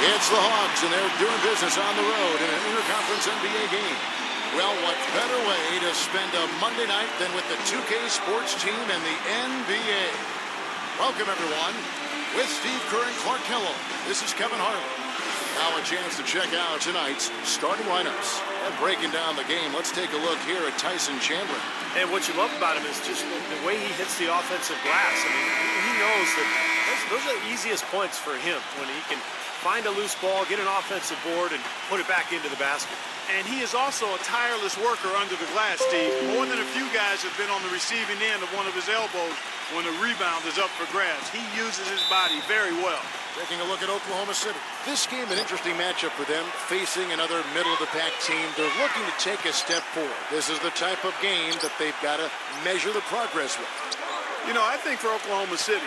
It's the Hawks, and they're doing business on the road in an interconference NBA game. Well, what better way to spend a Monday night than with the 2K sports team and the NBA? Welcome, everyone. With Steve Kerr and Clark Kellogg, this is Kevin Harlan. Now a chance to check out tonight's starting lineups. And breaking down the game, let's take a look here at Tyson Chandler. And what you love about him is just the way he hits the offensive glass. I mean, he knows that those are the easiest points for him when he can find a loose ball, get an offensive board, and put it back into the basket. And he is also a tireless worker under the glass, Steve. More than a few guys have been on the receiving end of one of his elbows when the rebound is up for grabs. He uses his body very well. Taking a look at Oklahoma City. This game, an interesting matchup for them, facing another middle-of-the-pack team. They're looking to take a step forward. This is the type of game that they've got to measure the progress with. You know, I think for Oklahoma City,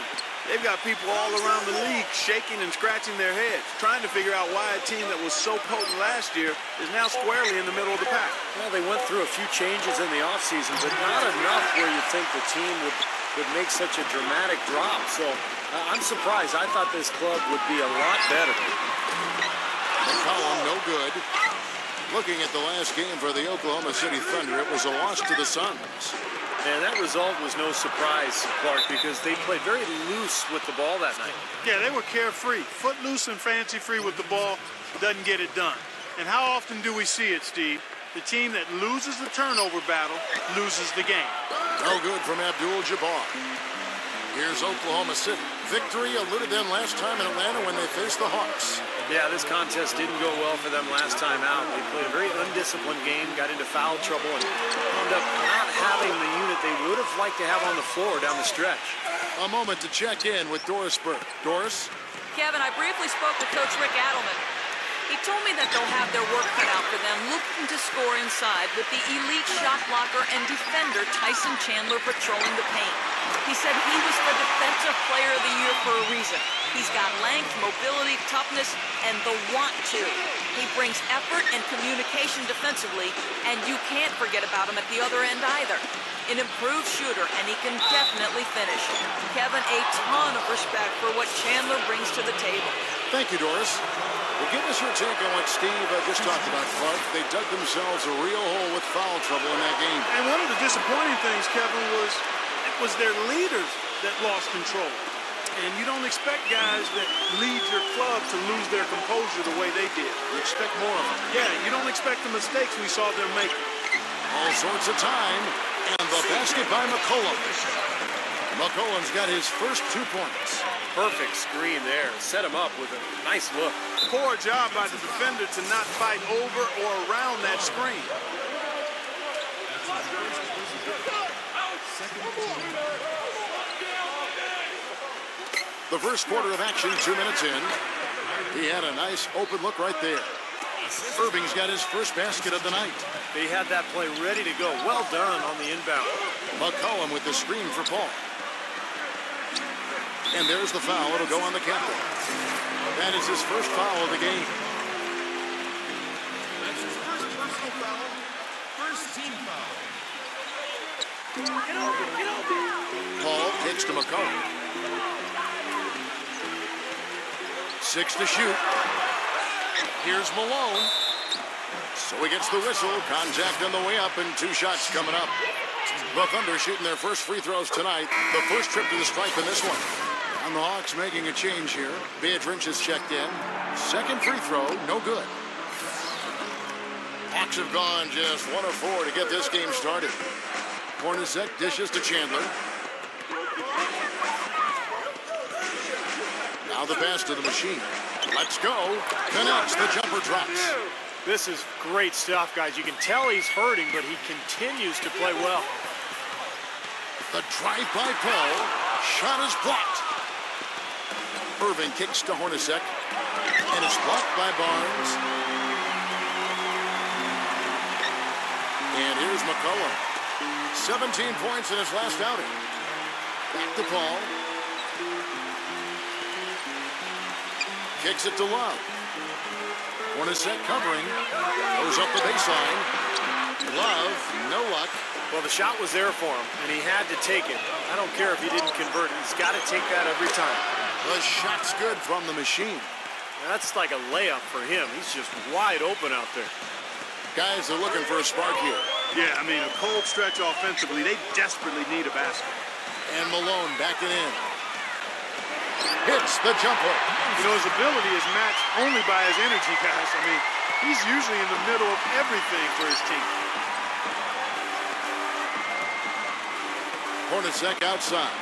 they've got people all around the league shaking and scratching their heads, trying to figure out why a team that was so potent last year is now squarely in the middle of the pack. Well, they went through a few changes in the offseason, but not enough where you think the team would make such a dramatic drop. So I'm surprised. I thought this club would be a lot better. McCollum, no good. Looking at the last game for the Oklahoma City Thunder, it was a loss to the Suns. And that result was no surprise, Clark, because they played very loose with the ball that night. Yeah, they were carefree. Footloose and fancy-free with the ball doesn't get it done. And how often do we see it, Steve? The team that loses the turnover battle loses the game. No good from Abdul-Jabbar. Here's Oklahoma City. Victory eluded them last time in Atlanta when they faced the Hawks. Yeah, this contest didn't go well for them last time out. They played a very undisciplined game, got into foul trouble, and wound up not having the unit they would have liked to have on the floor down the stretch. A moment to check in with Doris Burke. Doris? Kevin, I briefly spoke to Coach Rick Adelman. He told me that they'll have their work cut out for them looking to score inside with the elite shot blocker and defender Tyson Chandler patrolling the paint. He said he was the Defensive Player of the Year for a reason. He's got length, mobility, toughness, and the want to. He brings effort and communication defensively, and you can't forget about him at the other end either. An improved shooter, and he can definitely finish. Kevin, a ton of respect for what Chandler brings to the table. Thank you, Doris. Well, give us your take on what Steve just talked about, Clark. They dug themselves a real hole with foul trouble in that game. And one of the disappointing things, Kevin, was it was their leaders that lost control. And you don't expect guys that lead your club to lose their composure the way they did. You expect more of them. Yeah, you don't expect the mistakes we saw them make. All sorts of time. And the basket by McCollum. McCollum's got his first 2 points. Perfect screen there. Set him up with a nice look. Poor job by the defender to not fight over or around that screen. The first quarter of action, 2 minutes in. He had a nice open look right there. Irving's got his first basket of the night. They had that play ready to go. Well done on the inbound. McCollum with the screen for Paul. And there's the foul. It'll go on the captain. That is his first foul of the game. That's his first personal foul. First team foul. Paul kicks to McCollum. 6 to shoot. Here's Malone. So he gets the whistle. Contact on the way up and 2 shots coming up. The Thunder shooting their first free throws tonight. The first trip to the stripe in this one. And the Hawks making a change here. Beatrice has checked in. Second free throw, no good. Hawks have gone just 1 of 4 to get this game started. Hornacek dishes to Chandler. Now the pass to the machine. Let's go. Connects. The jumper drops. This is great stuff, guys. You can tell he's hurting, but he continues to play well. The drive by Paul. Shot is blocked. Irving kicks to Hornacek. And it's blocked by Barnes. And here's McCollum. 17 points in his last outing. Back to Paul. Kicks it to Love. Hornacek covering. Goes up the baseline. Love, no luck. Well, the shot was there for him, and he had to take it. I don't care if he didn't convert. He's got to take that every time. The shot's good from the machine. That's like a layup for him. He's just wide open out there. Guys are looking for a spark here. Yeah, I mean, a cold stretch offensively. They desperately need a basket. And Malone backing in. Hits the jumper. You know, his ability is matched only by his energy, guys. I mean, he's usually in the middle of everything for his team. Hornacek outside.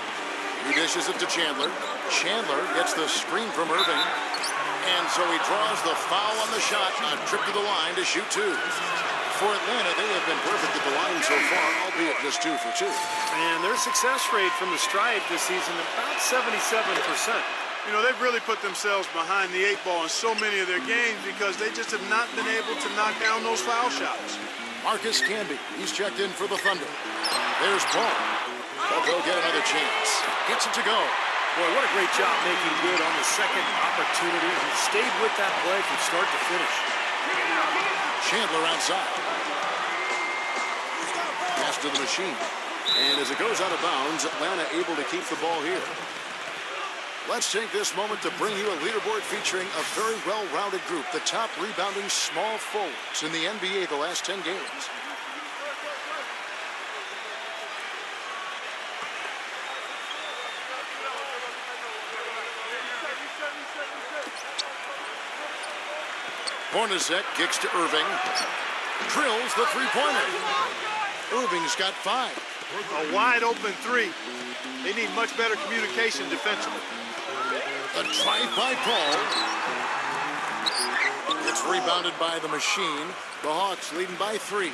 He dishes it to Chandler. Chandler gets the screen from Irving. And so he draws the foul on the shot. A trip to the line to shoot two. For Atlanta, they have been perfect at the line so far, albeit just 2 for 2. And their success rate from the stripe this season, about 77%. You know, they've really put themselves behind the 8 ball in so many of their games because they just have not been able to knock down those foul shots. Marcus Camby, he's checked in for the Thunder. There's Paul. But they'll get another chance. Gets it to go. Boy, what a great job making good on the second opportunity. He stayed with that play from start to finish. Chandler outside. Pass to the machine. And as it goes out of bounds, Atlanta able to keep the ball here. Let's take this moment to bring you a leaderboard featuring a very well-rounded group. The top rebounding small forwards in the NBA the last 10 games. Hornacek kicks to Irving. Drills the three-pointer. Irving's got 5. A wide open 3. They need much better communication defensively. The drive by Paul. It's rebounded by the machine. The Hawks leading by 3.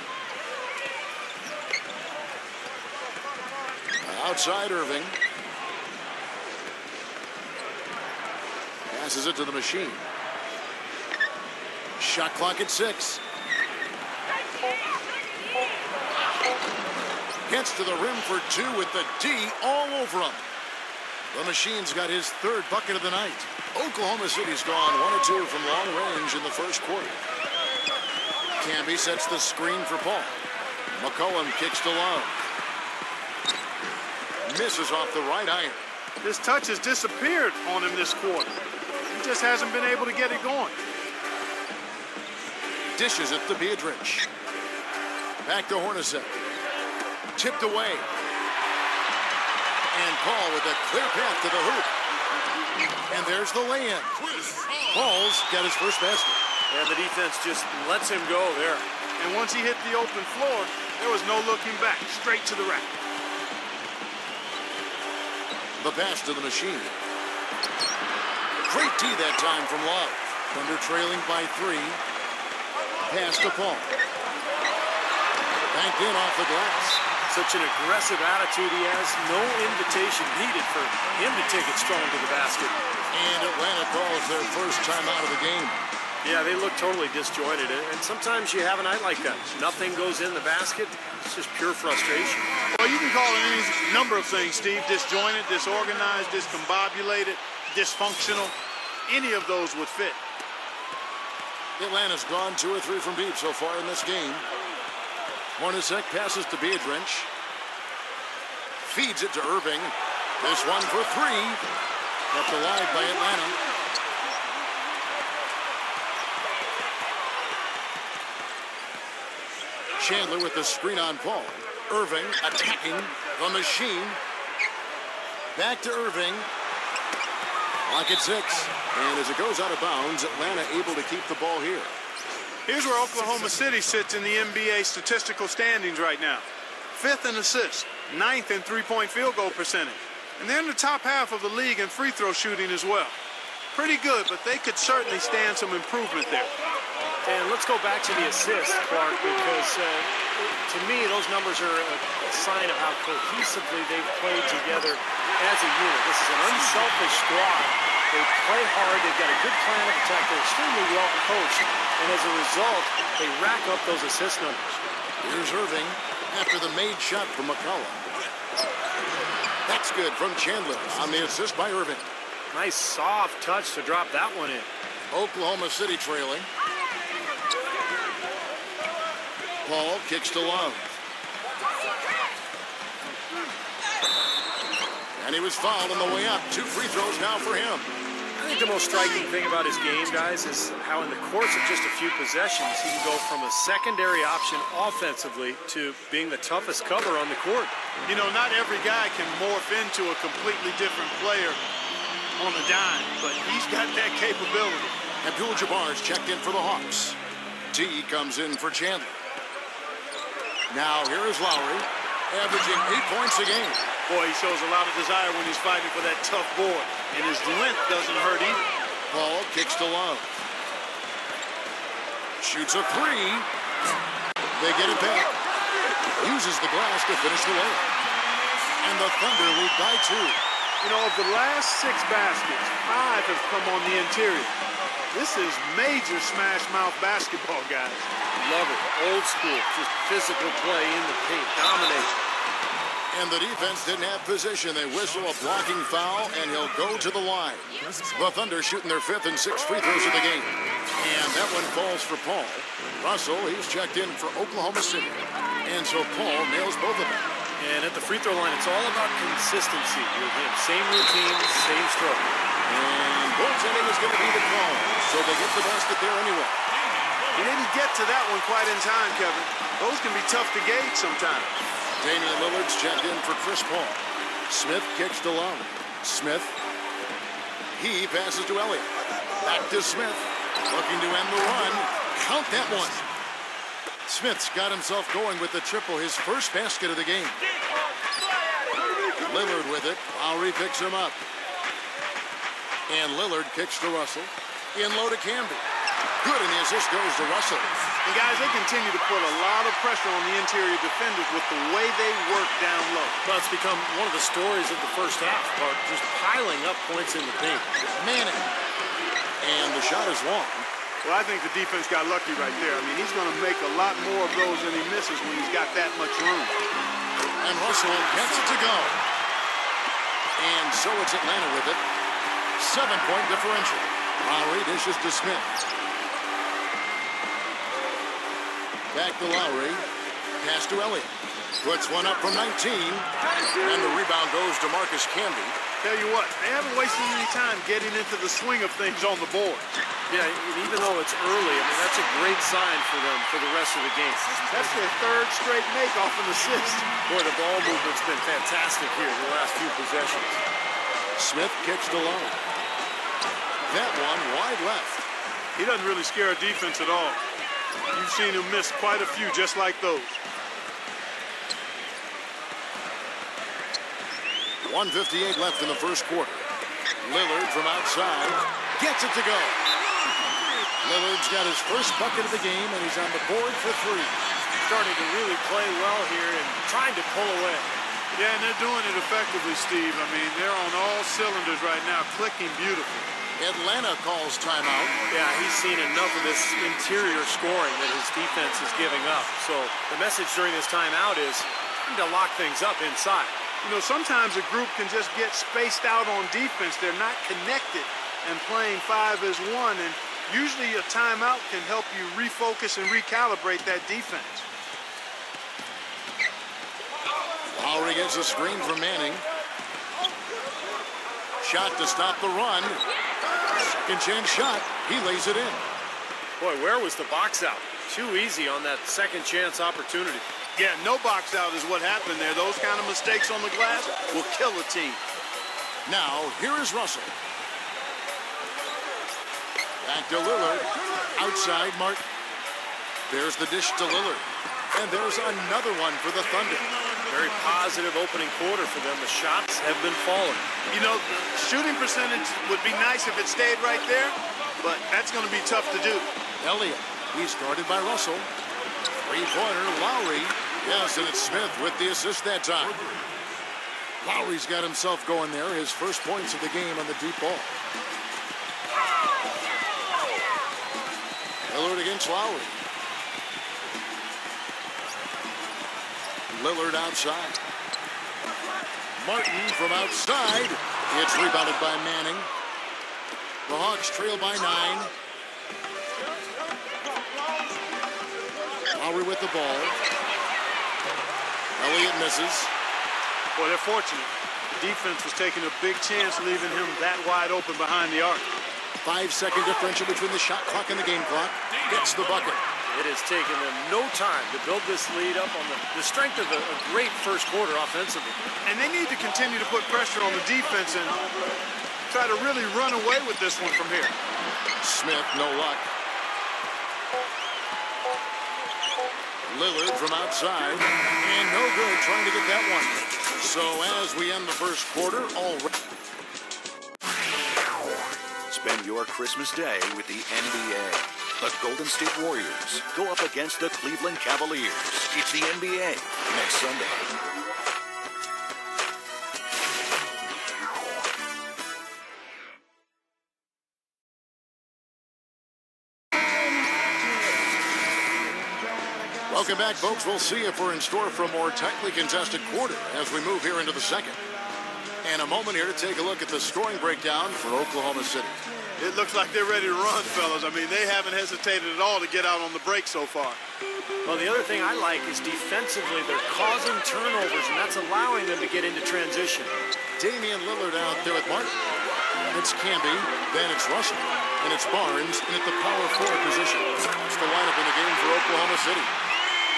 Outside Irving. Passes it to the machine. Shot clock at 6. Gets to the rim for 2 with the D all over him. The machine's got his 3rd bucket of the night. Oklahoma City's gone 1 or 2 from long range in the first quarter. Camby sets the screen for Paul. McCollum kicks to Love. Misses off the right iron. His touch has disappeared on him this quarter. He just hasn't been able to get it going. Dishes it to Biedrich. Back to Hornacek. Tipped away. And Paul with a clear path to the hoop. And there's the lay-in. Paul's got his first basket. And the defense just lets him go there. And once he hit the open floor, there was no looking back. Straight to the rack. The pass to the machine. Great D that time from Love. Thunder trailing by 3. Pass to Paul. Banked in off the glass. Such an aggressive attitude he has. No invitation needed for him to take it strong to the basket. And Atlanta calls their first time out of the game. Yeah, they look totally disjointed. And sometimes you have a night like that. Nothing goes in the basket. It's just pure frustration. Well, you can call it any number of things, Steve. Disjointed, disorganized, discombobulated, dysfunctional. Any of those would fit. Atlanta's gone 2 or 3 from deep so far in this game. Hornacek passes to Biedrich. Feeds it to Irving. This one for 3. Kept alive by Atlanta. Chandler with the screen on Paul. Irving attacking the machine. Back to Irving. Clock at 6. And as it goes out of bounds, Atlanta able to keep the ball here. Here's where Oklahoma City sits in the NBA statistical standings right now. 5th in assists, 9th in three-point field goal percentage. And they're in the top half of the league in free throw shooting as well. Pretty good, but they could certainly stand some improvement there. And let's go back to the assists, Clark, because to me, those numbers are a sign of how cohesively they've played together as a unit. This is an unselfish squad. They play hard. They've got a good plan of attack. They're extremely well coached. And as a result, they rack up those assist numbers. Here's Irving after the made shot from McCollum. That's good from Chandler on the assist by Irving. Nice soft touch to drop that one in. Oklahoma City trailing. Paul kicks to Love. And he was fouled on the way up. 2 free throws now for him. I think think the most striking thing about his game, guys, is how in the course of just a few possessions, he can go from a secondary option offensively to being the toughest cover on the court. You know, not every guy can morph into a completely different player on a dime, but he's got that capability. Abdul-Jabbar's checked in for the Hawks. T comes in for Chandler. Now here is Lowry, averaging 8 points a game. Boy, he shows a lot of desire when he's fighting for that tough board, and his length doesn't hurt either. Paul kicks to Love. Shoots a three. They get it back. Uses the glass to finish the layup. And the Thunder lead by 2. You know, of the last 6 baskets, 5 have come on the interior. This is major smash mouth basketball, guys. Love it. Old school. Just physical play in the paint. Domination. And the defense didn't have position. They whistle a blocking foul, and he'll go to the line. The Thunder shooting their 5th and 6th free throws of the game. And that one falls for Paul. Russell, he's checked in for Oklahoma City. And so Paul nails both of them. And at the free throw line, it's all about consistency with him. Same routine, same stroke. And goaltending is going to be the call. So they get the basket there anyway. He didn't get to that one quite in time, Kevin. Those can be tough to gauge sometimes. Damian Lillard's checked in for Chris Paul. Smith kicks to Lowry. Smith. He passes to Elliott. Back to Smith. Looking to end the run. Count that one. Smith's got himself going with the triple, his first basket of the game. Lillard with it. Lowry picks him up. And Lillard kicks to Russell. In low to Camby. Good, and the assist goes to Russell. And guys, they continue to put a lot of pressure on the interior defenders with the way they work down low. Well, it's become one of the stories of the first half, Bart, just piling up points in the paint. Manning. And the shot is long. Well, I think the defense got lucky right there. I mean, he's going to make a lot more of those than he misses when he's got that much room. And Russell gets it to go. And so it's Atlanta with it. 7-point differential. Lowry dishes to Smith. Back to Lowry. Pass to Elliott. Puts one up from 19. And the rebound goes to Marcus Camby. Tell you what, they haven't wasted any time getting into the swing of things on the board. Yeah, even though it's early, I mean, that's a great sign for them for the rest of the game. That's their 3rd straight make off an assist. Boy, the ball movement's been fantastic here the last few possessions. Smith kicks to Lowry. That one wide left. He doesn't really scare a defense at all. You've seen him miss quite a few just like those. 1:58 left in the first quarter. Lillard from outside gets it to go. Lillard's got his first bucket of the game, and he's on the board for 3. Starting to really play well here and trying to pull away. Yeah, and they're doing it effectively, Steve. I mean, they're on all cylinders right now, clicking beautifully. Atlanta calls timeout. Yeah, he's seen enough of this interior scoring that his defense is giving up. So the message during this timeout is to lock things up inside. You know, sometimes a group can just get spaced out on defense. They're not connected and playing 5 as 1. And usually a timeout can help you refocus and recalibrate that defense. Lowry gets a screen from Manning. Shot to stop the run. Second chance shot. He lays it in. Boy, where was the box out? Too easy on that second chance opportunity. Yeah, no box out is what happened there. Those kind of mistakes on the glass will kill a team. Now, here is Russell. Back to Lillard. Outside, Martin. There's the dish to Lillard. And there's another one for the Thunder. Very positive opening quarter for them. The shots have been falling. You know, shooting percentage would be nice if it stayed right there, but that's going to be tough to do. Elliott, he's guarded by Russell. Three-pointer, Lowry. Yes, and it's Smith with the assist that time. Lowry's got himself going there. His first points of the game on the deep ball. Lillard against Lowry. Lillard outside. Martin from outside. It's rebounded by Manning. The Hawks trail by 9. Lowry with the ball. Elliott misses. Boy, they're fortunate. The defense was taking a big chance leaving him that wide open behind the arc. 5-second differential between the shot clock and the game clock. Gets the bucket. It has taken them no time to build this lead up on the strength of a great first quarter offensively. And they need to continue to put pressure on the defense and try to really run away with this one from here. Smith, no luck. Lillard from outside, and no good trying to get that one. So as we end the first quarter, already. Spend your Christmas day with the NBA. The Golden State Warriors go up against the Cleveland Cavaliers. It's the NBA next Sunday. Welcome back, folks. We'll see if we're in store for a more tightly contested quarter as we move here into the second. And a moment here to take a look at the scoring breakdown for Oklahoma City. It looks like they're ready to run, fellas. I mean, they haven't hesitated at all to get out on the break so far. Well, the other thing I like is defensively, they're causing turnovers, and that's allowing them to get into transition. Damian Lillard out there with Martin. It's Camby, then it's Russell, and it's Barnes, and at the power forward position. That's the lineup in the game for Oklahoma City.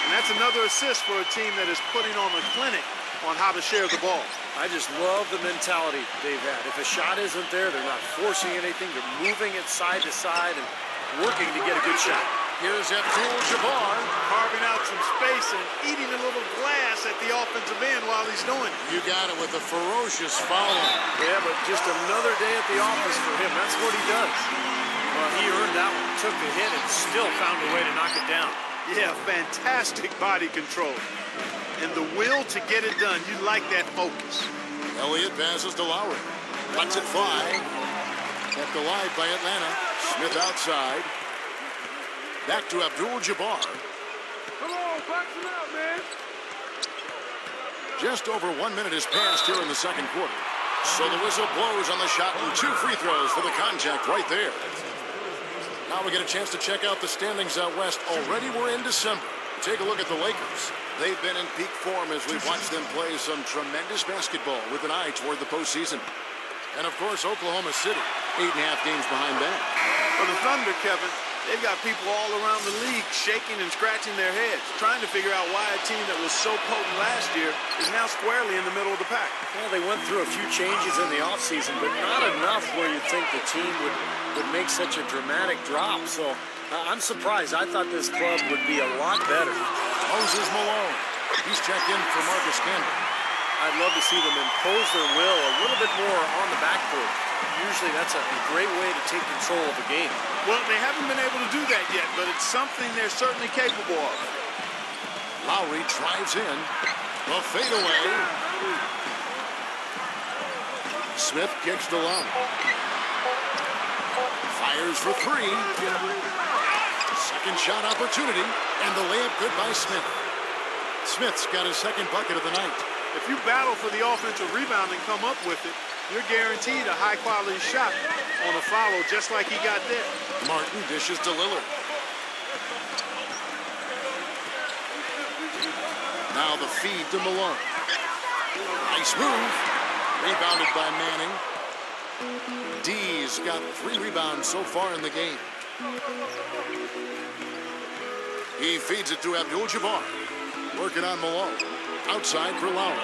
And that's another assist for a team that is putting on a clinic on how to share the ball. I just love the mentality they've had. If a shot isn't there, they're not forcing anything. They're moving it side to side and working to get a good shot. Here's Abdul-Jabbar carving out some space and eating a little glass at the offensive end while he's doing it. You got it with a ferocious foul. Yeah, but just another day at the office for him. That's what he does. Well, he earned that one, took the hit, and still found a way to knock it down. Yeah, fantastic body control. And the will to get it done. You like that focus. Elliott passes to Lowry. Lets it fly. Kept alive by Atlanta. Smith outside. Back to Abdul-Jabbar. Come on, box him out, man. Just over 1 minute has passed here in the second quarter. So the whistle blows on the shot and 2 free throws for the contact right there. Now we get a chance to check out the standings out west. Already we're in December. Take a look at the Lakers. They've been in peak form as we've watched them play some tremendous basketball with an eye toward the postseason. And of course, Oklahoma City, 8.5 games behind that. For the Thunder, Kevin, they've got people all around the league shaking and scratching their heads, trying to figure out why a team that was so potent last year is now squarely in the middle of the pack. Well, they went through a few changes in the offseason, but not enough where you'd think the team would make such a dramatic drop. So I'm surprised. I thought this club would be a lot better. Moses Malone. He's checked in for Marcus Camby. I'd love to see them impose their will a little bit more on the backcourt. Usually that's a great way to take control of a game. Well, they haven't been able to do that yet, but it's something they're certainly capable of. Lowry drives in. The fadeaway. Smith kicks to Lowry. Fires for 3. Second shot opportunity, and the layup good by Smith. Smith's got his second bucket of the night. If you battle for the offensive rebound and come up with it, you're guaranteed a high-quality shot on a follow just like he got there. Martin dishes to Lillard. Now the feed to Malone. Nice move. Rebounded by Manning. D's got 3 rebounds so far in the game. He feeds it to Abdul-Jabbar. Working on Malone. Outside for Lowry.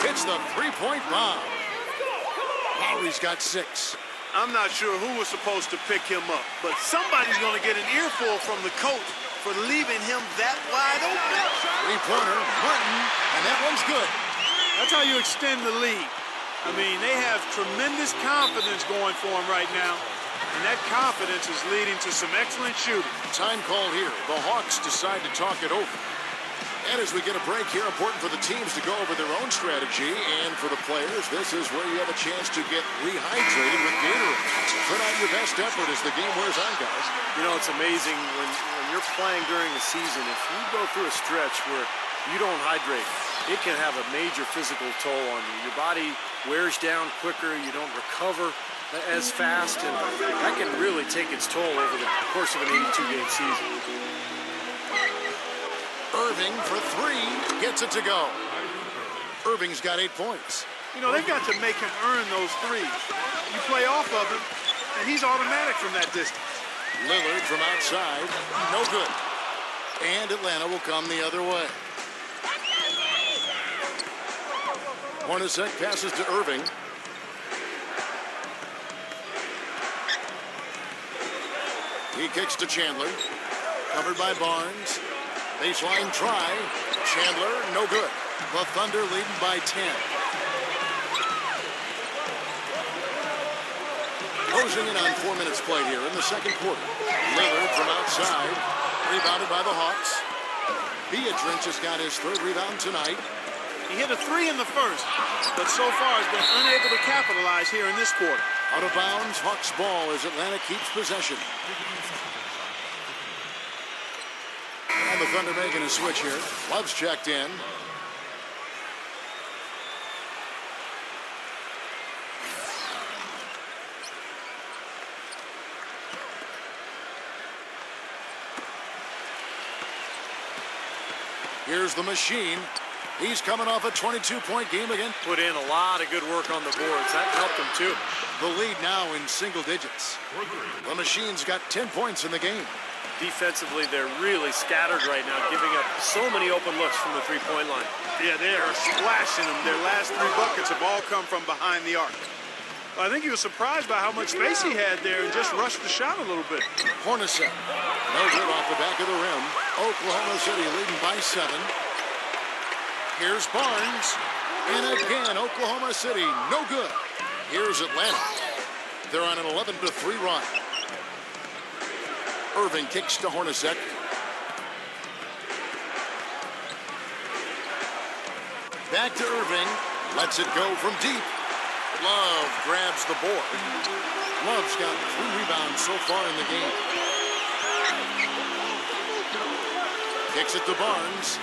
Hits the 3-point bomb. Lowry's got 6. I'm not sure who was supposed to pick him up, but somebody's going to get an earful from the coach for leaving him that wide open. 3-pointer, Martin, and that one's good. That's how you extend the lead. I mean, they have tremendous confidence going for them right now, and that confidence is leading to some excellent shooting. Time called here. The Hawks decide to talk it over. And as we get a break here, important for the teams to go over their own strategy, and for the players, this is where you have a chance to get rehydrated with Gatorade. Put out your best effort as the game wears on, guys. You know, it's amazing when you're playing during the season, if you go through a stretch where you don't hydrate, it can have a major physical toll on you. Your body wears down quicker, you don't recover as fast, and that can really take its toll over the course of an 82-game season. Irving for 3, gets it to go. Irving's got 8 points. You know, they've got to make him earn those threes. You play off of him, and he's automatic from that distance. Lillard from outside, no good. And Atlanta will come the other way. Hornacek passes to Irving. He kicks to Chandler. Covered by Barnes. Baseline try. Chandler, no good. The Thunder leading by 10. Closing in on 4 minutes played here in the second quarter. Lillard from outside. Rebounded by the Hawks. Beatrice has got his third rebound tonight. He hit a 3 in the first, but so far has been unable to capitalize here in this quarter. Out of bounds, Hawks ball as Atlanta keeps possession. And the Thunder making a switch here. Love's checked in. Here's the machine. He's coming off a 22-point game again. Put in a lot of good work on the boards. That helped him, too. The lead now in single digits. The machine's got 10 points in the game. Defensively, they're really scattered right now, giving up so many open looks from the three-point line. Yeah, they are splashing them. Their last 3 buckets have all come from behind the arc. I think he was surprised by how much space he had there and just rushed the shot a little bit. Hornacek, no good off the back of the rim. Oklahoma City leading by 7. Here's Barnes. And again, Oklahoma City, no good. Here's Atlanta. They're on an 11-3 run. Irving kicks to Hornacek. Back to Irving. Lets it go from deep. Love grabs the board. Love's got 3 rebounds so far in the game. Kicks it to Barnes.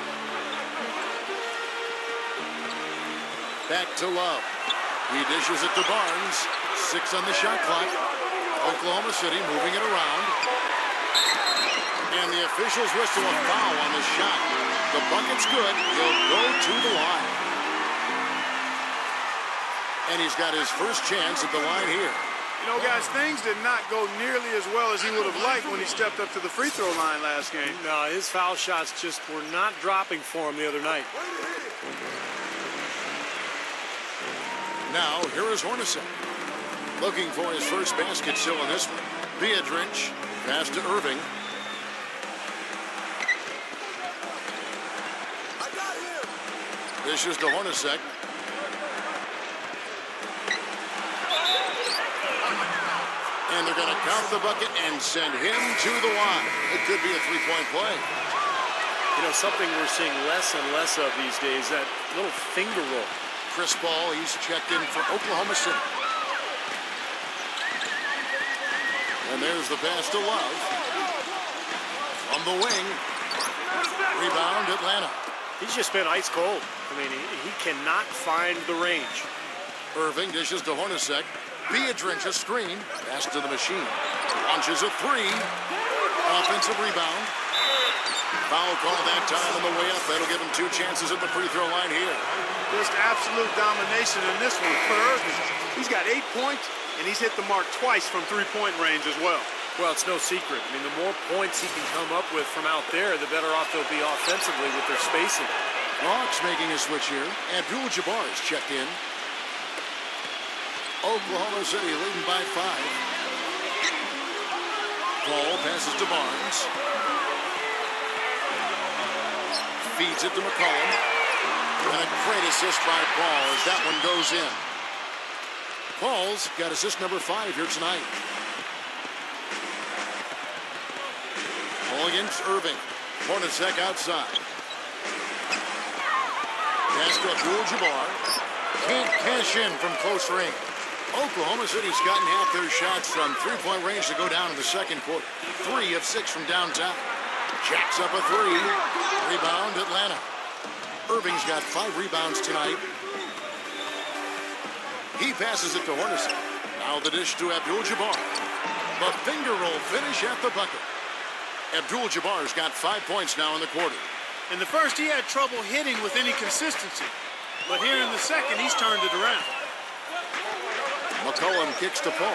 Back to Love. He dishes it to Barnes. 6 on the shot clock. Oklahoma City moving it around. And the officials whistle a foul on the shot. The bucket's good. He'll go to the line. And he's got his first chance at the line here. You know, guys, things did not go nearly as well as he would have liked when he stepped up to the free throw line last game. No, his foul shots just were not dropping for him the other night. Now, here is Hornacek. Looking for his first basket still in this one. Beatrice, pass to Irving. Dishes to Hornacek. And they're going to count the bucket and send him to the line. It could be a 3-point play. You know, something we're seeing less and less of these days, that little finger roll. Chris Paul, he's checked in for Oklahoma City. And there's the pass to Love. From the wing. Rebound, Atlanta. He's just been ice cold. I mean, he cannot find the range. Irving dishes to Hornacek. Beatrice, a screen. Pass to the machine. Launches a 3. Offensive rebound. Foul call that time on the way up. That'll give him 2 chances at the free throw line here. Just absolute domination in this one for Irving. He's got 8 points, and he's hit the mark twice from 3-point range as well. Well, it's no secret. I mean, the more points he can come up with from out there, the better off they'll be offensively with their spacing. Hawks making a switch here. Abdul-Jabbar is checked in. Oklahoma City leading by 5. Paul passes to Barnes. Feeds it to McCollum. And a great assist by Paul as that one goes in. Paul's got assist number 5 here tonight. Ball against Irving. Hornacek outside. Pass to Abdul-Jabbar. Can't cash in from close range. Oklahoma City's gotten half their shots from 3-point range to go down in the second quarter. 3 of 6 from downtown. Jacks up a 3. Rebound, Atlanta. Irving's got 5 rebounds tonight. He passes it to Hornacek. Now the dish to Abdul-Jabbar. The finger roll finish at the bucket. Abdul-Jabbar's got 5 points now in the quarter. In the first, he had trouble hitting with any consistency. But here in the second, he's turned it around. McCollum kicks to Paul.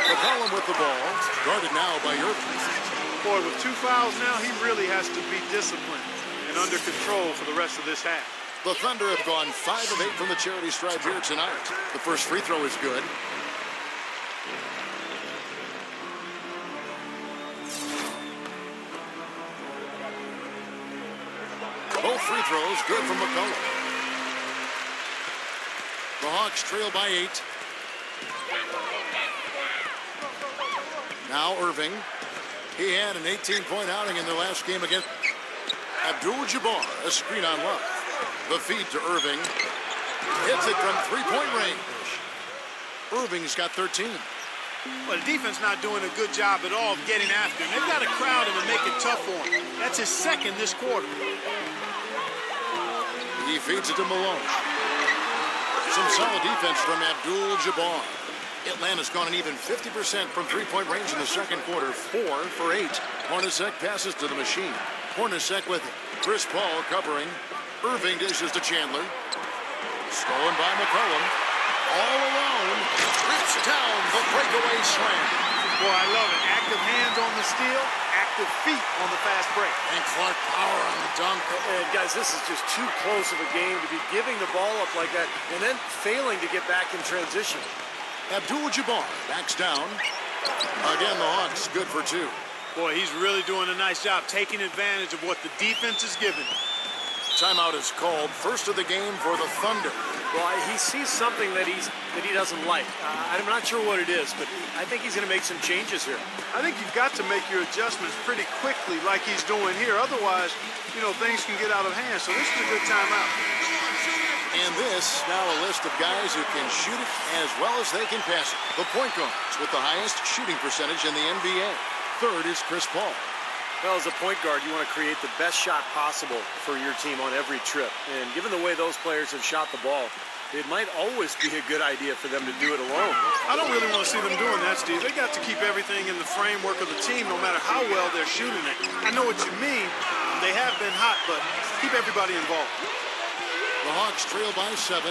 McCollum with the ball. Guarded now by Irving. Boy, with 2 fouls now, he really has to be disciplined and under control for the rest of this half. The Thunder have gone 5 of 8 from the charity stripe here tonight. The first free throw is good. Both free throws good from McCollum. The Hawks trail by 8. Now Irving. He had an 18-point outing in their last game against Abdul-Jabbar. A screen on Love. The feed to Irving. Hits it from three-point range. Irving's got 13. Well, the defense not doing a good job at all of getting after him. They've got to crowd him and make it tough for him. That's his second this quarter. He feeds it to Malone. Some solid defense from Abdul-Jabbar. Atlanta's gone an even 50% from three-point range in the second quarter. 4 for 8. Hornacek passes to the machine. Hornacek with Chris Paul covering. Irving dishes to Chandler. Stolen by McCollum. All alone. Rips down the breakaway slam. Boy, I love it. Active hands on the steal, active feet on the fast break. And Clark power on the dunk. And guys, this is just too close of a game to be giving the ball up like that and then failing to get back in transition. Abdul-Jabbar backs down. Again, the Hawks good for 2. Boy, he's really doing a nice job taking advantage of what the defense is giving. Timeout is called. First of the game for the Thunder. Well, he sees something that he doesn't like. I'm not sure what it is, but I think he's going to make some changes here. I think you've got to make your adjustments pretty quickly like he's doing here. Otherwise, things can get out of hand. So this is a good timeout. And this, now a list of guys who can shoot it as well as they can pass it. The point guards with the highest shooting percentage in the NBA. Third is Chris Paul. Well, as a point guard, you want to create the best shot possible for your team on every trip. And given the way those players have shot the ball, it might always be a good idea for them to do it alone. I don't really want to see them doing that, Steve. They got to keep everything in the framework of the team no matter how well they're shooting it. I know what you mean. They have been hot, but keep everybody involved. The Hawks trail by 7.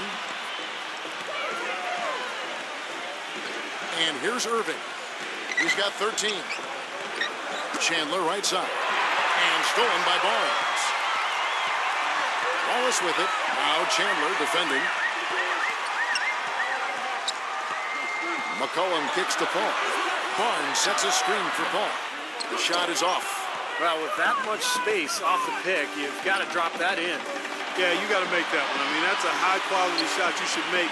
And here's Irving. He's got 13. Chandler right side. And stolen by Barnes. Wallace with it. Now Chandler defending. McCollum kicks to Paul. Barnes sets a screen for Paul. The shot is off. Well, with that much space off the pick, you've got to drop that in. Yeah, you got to make that one. I mean, that's a high-quality shot you should make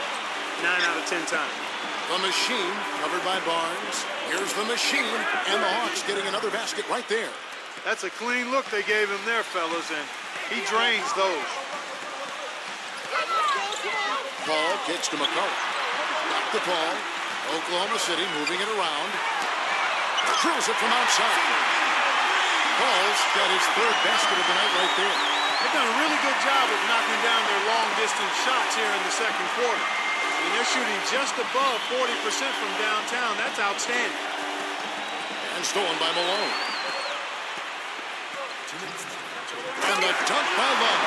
9 out of 10 times. The machine covered by Barnes. Here's the machine, and the Hawks getting another basket right there. That's a clean look they gave him there, fellas, and he drains those. Paul kicks to McCollum. Back to Paul. Oklahoma City moving it around. Drills it from outside. Paul's got his third basket of the night right there. They've done a really good job of knocking down their long-distance shots here in the second quarter. I mean, they're shooting just above 40% from downtown. That's outstanding. And stolen by Malone. And the dunk by Love.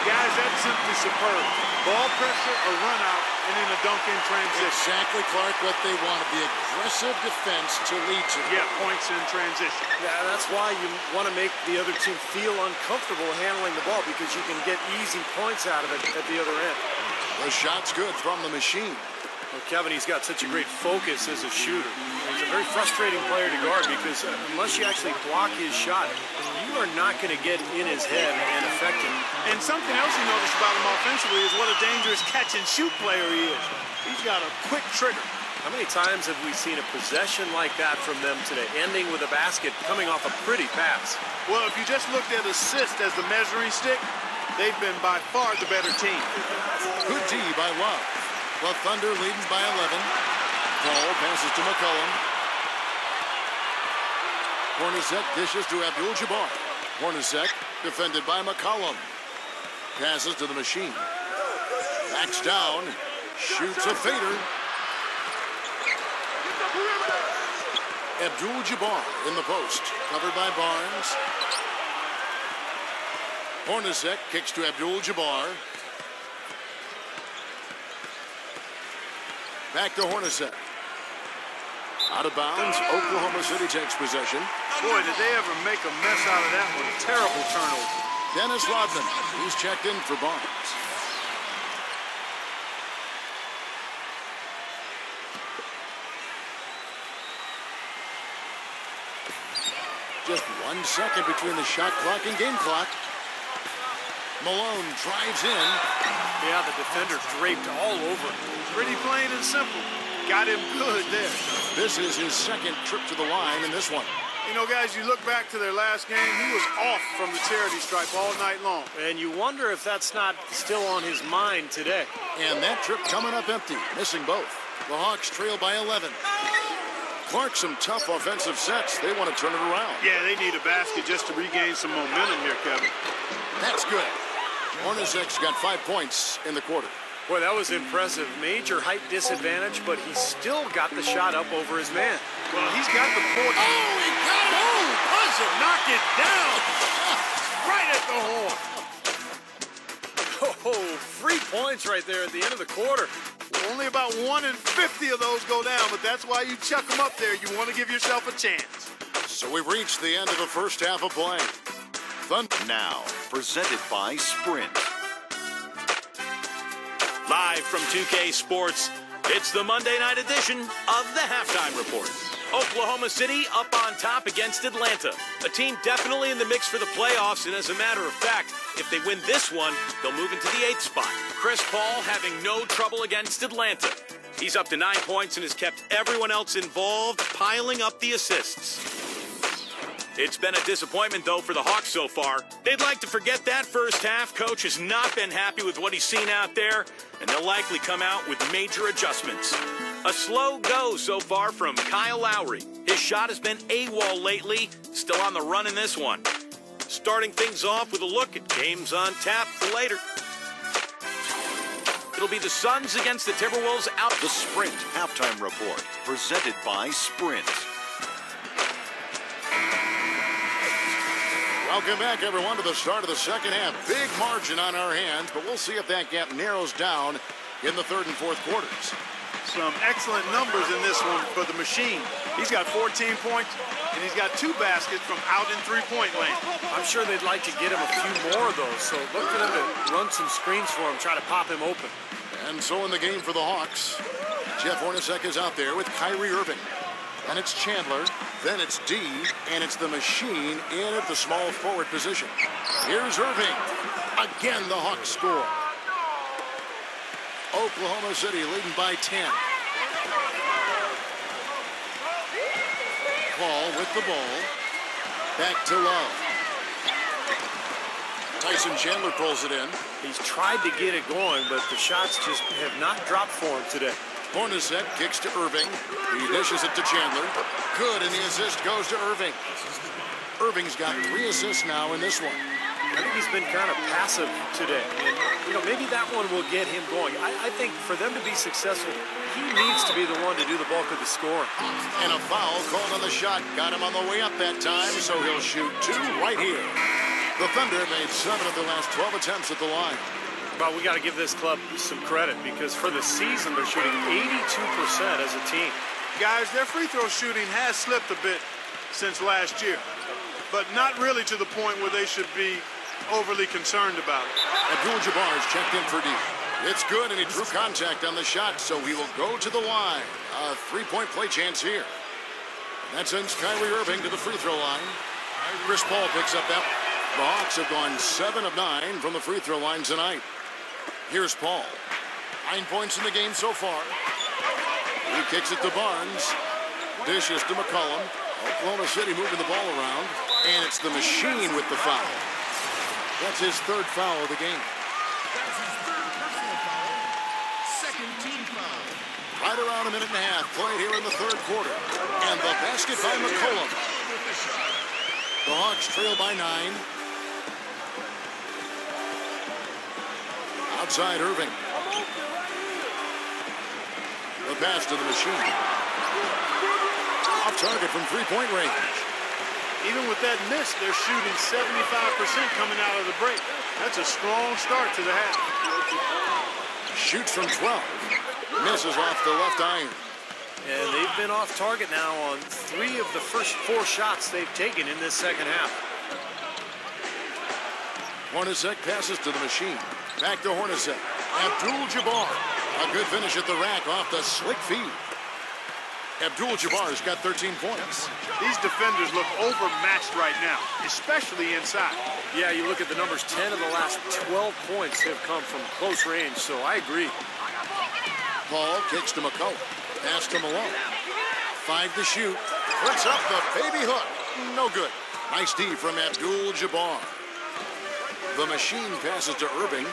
Guys, that's simply superb. Ball pressure, a run out, and then a dunk in transition. Exactly, Clark, what they wanted. The aggressive defense to lead to. Yeah, points in transition. Yeah, that's why you want to make the other team feel uncomfortable handling the ball because you can get easy points out of it at the other end. The shot's good from the machine. Well, Kevin, he's got such a great focus as a shooter. He's a very frustrating player to guard because unless you actually block his shot, you are not going to get in his head and affect him. And something else you notice about him offensively is what a dangerous catch-and-shoot player he is. He's got a quick trigger. How many times have we seen a possession like that from them today, ending with a basket coming off a pretty pass? Well, if you just looked at assist as the measuring stick, they've been by far the better team. Good D by Love. The Thunder leading by 11. Paul passes to McCollum. Hornacek dishes to Abdul-Jabbar. Hornacek defended by McCollum. Passes to the machine. Backs down. Shoots a fader. Abdul-Jabbar in the post. Covered by Barnes. Hornacek kicks to Abdul-Jabbar. Back to Hornacek. Out of bounds, Oklahoma City takes possession. Boy, did they ever make a mess out of that one. Terrible turnover. Dennis Rodman, he's checked in for Barnes. Just 1 second between the shot clock and game clock. Malone drives in. Yeah, the defender draped all over him. Pretty plain and simple. Got him good there. This is his second trip to the line in this one. You know, guys, you look back to their last game, he was off from the charity stripe all night long. And you wonder if that's not still on his mind today. And that trip coming up empty, missing both. The Hawks trail by 11. Clark, some tough offensive sets. They want to turn it around. Yeah, they need a basket just to regain some momentum here, Kevin. That's good. Hornacek's got 5 points in the quarter. Boy, that was impressive. Major height disadvantage, but he still got the shot up over his man. Well, he's got the point. Oh, he got it! Oh, buzzer, knock it down! Right at the horn. Oh, 3 points right there at the end of the quarter. Only about 1 in 50 of those go down, but that's why you chuck them up there. You want to give yourself a chance. So we've reached the end of the first half of play. Now, presented by Sprint. Live from 2K Sports, it's the Monday night edition of the Halftime Report. Oklahoma City up on top against Atlanta. A team definitely in the mix for the playoffs, and as a matter of fact, if they win this one, they'll move into the 8th spot. Chris Paul having no trouble against Atlanta. He's up to 9 points and has kept everyone else involved, piling up the assists. It's been a disappointment, though, for the Hawks so far. They'd like to forget that first half. Coach has not been happy with what he's seen out there, and they'll likely come out with major adjustments. A slow go so far from Kyle Lowry. His shot has been AWOL lately, still on the run in this one. Starting things off with a look at games on tap for later. It'll be the Suns against the Timberwolves out. The Sprint Halftime Report, presented by Sprint. Welcome back, everyone, to the start of the second half. Big margin on our hands, but we'll see if that gap narrows down in the third and fourth quarters. Some excellent numbers in this one for the machine. He's got 14 points, and he's got 2 baskets from out in three-point land. I'm sure they'd like to get him a few more of those, so look for them to run some screens for him, try to pop him open. And so in the game for the Hawks, Jeff Hornacek is out there with Kyrie Irving. And it's Chandler, then it's D, and it's the machine in at the small forward position. Here's Irving. Again, the Hawks score. Oklahoma City leading by 10. Paul with the ball. Back to Love. Tyson Chandler pulls it in. He's tried to get it going, but the shots just have not dropped for him today. Hornacek kicks to Irving. He dishes it to Chandler. Good, and the assist goes to Irving. Irving's got 3 assists now in this one. I think he's been kind of passive today. And, maybe that one will get him going. I think for them to be successful, he needs to be the one to do the bulk of the scoring. And a foul called on the shot. Got him on the way up that time, so he'll shoot 2 right here. The Thunder made 7 of the last 12 attempts at the line. But we got to give this club some credit because for the season, they're shooting 82% as a team. Guys, their free throw shooting has slipped a bit since last year, but not really to the point where they should be overly concerned about it. Abdul-Jabbar's checked in for D. It's good, and he drew contact on the shot, so he will go to the line. A 3-point play chance here. That sends Kyrie Irving to the free throw line. Chris Paul picks up that. The Hawks have gone 7 of 9 from the free throw line tonight. Here's Paul. 9 points in the game so far. He kicks it to Barnes. Dishes to McCollum. Oklahoma City moving the ball around. And it's the machine with the foul. That's his 3rd foul of the game. That's his 3rd personal foul. 2nd team foul. Right around a minute and a half played here in the 3rd quarter. And the basket by McCollum. The Hawks trail by 9. Outside Irving. The pass to the machine. Off target from 3-point range. Even with that miss, they're shooting 75% coming out of the break. That's a strong start to the half. Shoots from 12. Misses off the left iron. And they've been off target now on 3 of the first 4 shots they've taken in this second half. Hornacek passes to the machine. Back to Hornacek. Abdul-Jabbar. A good finish at the rack off the slick feed. Abdul-Jabbar's got 13 points. These defenders look overmatched right now, especially inside. Yeah, you look at the numbers, 10 of the last 12 points have come from close range, so I agree. Paul kicks to McCullough. Pass to Malone. 5 to shoot. Puts up the baby hook. No good. Nice D from Abdul-Jabbar. The machine passes to Irving.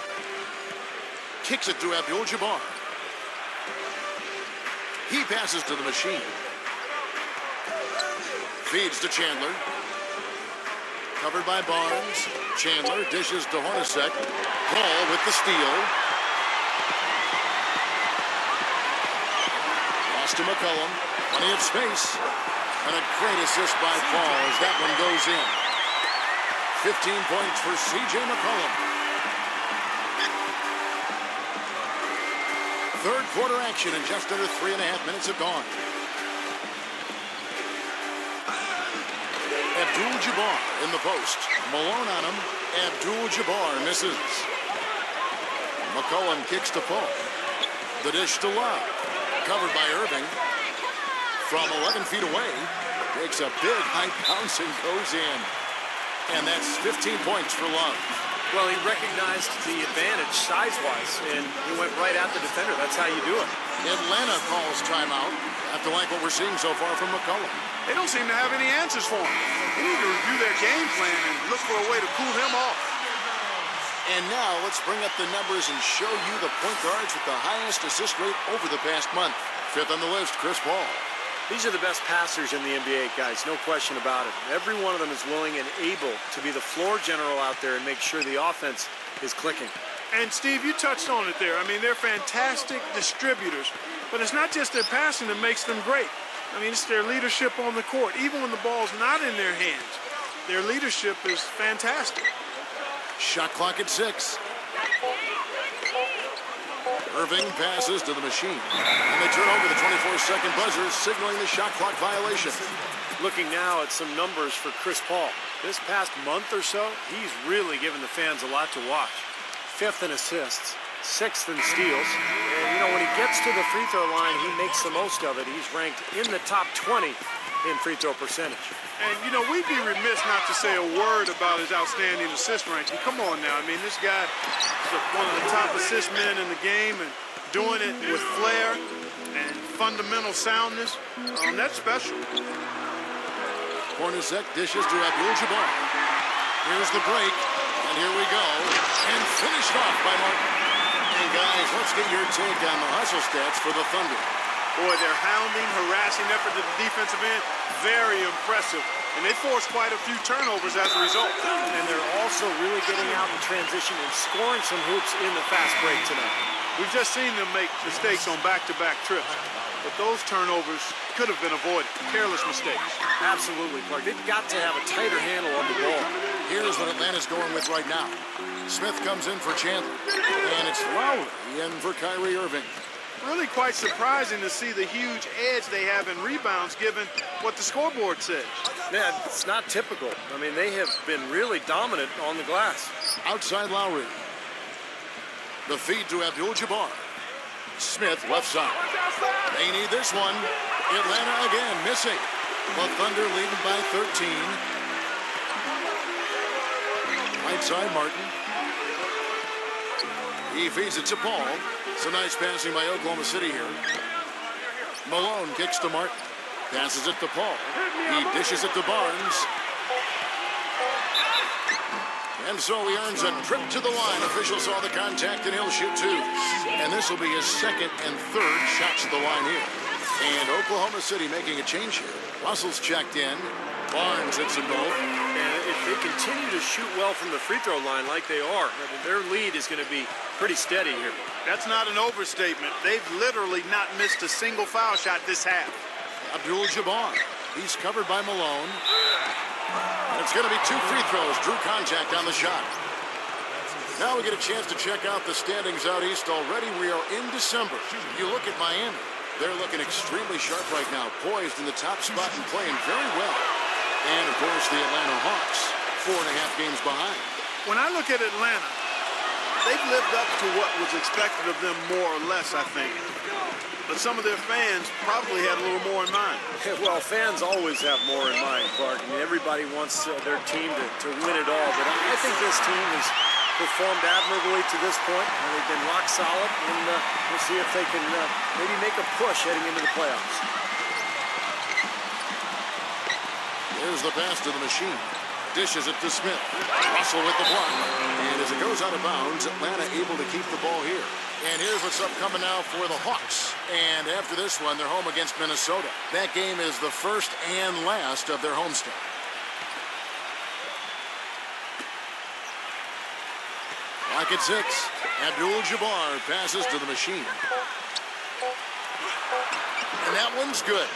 Kicks it to Abdul-Jabbar. He passes to the machine. Feeds to Chandler. Covered by Barnes. Chandler dishes to Hornacek. Paul with the steal. Lost to McCollum. Plenty of space. And a great assist by Paul as that one goes in. 15 points for C.J. McCollum. Third quarter action and just under 3.5 minutes have gone. Abdul-Jabbar in the post. Malone on him. Abdul-Jabbar misses. McCollum kicks to Paul. The dish to Love. Covered by Irving. From 11 feet away. Takes a big high bounce and goes in. And that's 15 points for Love. Well, he recognized the advantage size-wise, and he went right at the defender. That's how you do it. Atlanta calls timeout after like what we're seeing so far from McCollum. They don't seem to have any answers for him. They need to review their game plan and look for a way to cool him off. And now let's bring up the numbers and show you the point guards with the highest assist rate over the past month. 5th on the list, Chris Paul. These are the best passers in the NBA, guys, no question about it. Every one of them is willing and able to be the floor general out there and make sure the offense is clicking. And, Steve, you touched on it there. I mean, they're fantastic distributors, but it's not just their passing that makes them great. I mean, it's their leadership on the court. Even when the ball's not in their hands, their leadership is fantastic. Shot clock at 6. Irving passes to the machine. And they turn over the 24-second buzzer, signaling the shot clock violation. Looking now at some numbers for Chris Paul. This past month or so, he's really given the fans a lot to watch. 5th in assists, 6th in steals. And, you know, when he gets to the free throw line, he makes the most of it. He's ranked in the top 20 in free throw percentage. And, you know, we'd be remiss not to say a word about his outstanding assist ranking. Come on now. I mean, this guy is one of the top assist men in the game and doing it with flair and fundamental soundness. That's special. Hornacek dishes to Abdul-Jabbar. Here's the break, and here we go. And finished off by Martin. And guys, let's get your take on the hustle stats for the Thunder. Boy, their hounding, harassing effort to the defensive end, very impressive. And they forced quite a few turnovers as a result. And they're also really getting out in transition and scoring some hoops in the fast break tonight. We've just seen them make mistakes on back-to-back trips. But those turnovers could have been avoided. Careless mistakes. Absolutely, Clark. They've got to have a tighter handle on the ball. Here's what Atlanta's going with right now. Smith comes in for Chandler. And it's Lowry in for Kyrie Irving. Really quite surprising to see the huge edge they have in rebounds given what the scoreboard says. Yeah, it's not typical. I mean, they have been really dominant on the glass. Outside Lowry. The feed to Abdul-Jabbar. Smith left side. They need this one. Atlanta again missing. The Thunder leading by 13. Right side Martin. He feeds it to Paul. Some nice passing by Oklahoma City here. Malone kicks to Martin. Passes it to Paul. He dishes it to Barnes. And so he earns a trip to the line. Officials saw the contact and he'll shoot 2. And this will be his 2nd and 3rd shots at the line here. And Oklahoma City making a change here. Russell's checked in. Barnes hits them both. And if they continue to shoot well from the free throw line like they are, their lead is going to be pretty steady here. That's not an overstatement. They've literally not missed a single foul shot this half. Abdul-Jabbar. He's covered by Malone. And it's going to be 2 free throws. Drew contact on the shot. Now we get a chance to check out the standings out east already. We are in December. You look at Miami. They're looking extremely sharp right now, poised in the top spot and playing very well. And, of course, the Atlanta Hawks, 4.5 games behind. When I look at Atlanta, they've lived up to what was expected of them more or less, I think. But some of their fans probably had a little more in mind. Well, fans always have more in mind, Clark. I mean, everybody wants their team to win it all. But I think this team has performed admirably to this point. And they've been rock solid. And we'll see if they can maybe make a push heading into the playoffs. There's the pass to the Machine. Dishes it to Smith. Russell with the block. And as it goes out of bounds, Atlanta able to keep the ball here. And here's what's upcoming now for the Hawks. And after this one, they're home against Minnesota. That game is the first and last of their homestand. Clock at 6. Abdul-Jabbar passes to the Machine. And that one's good.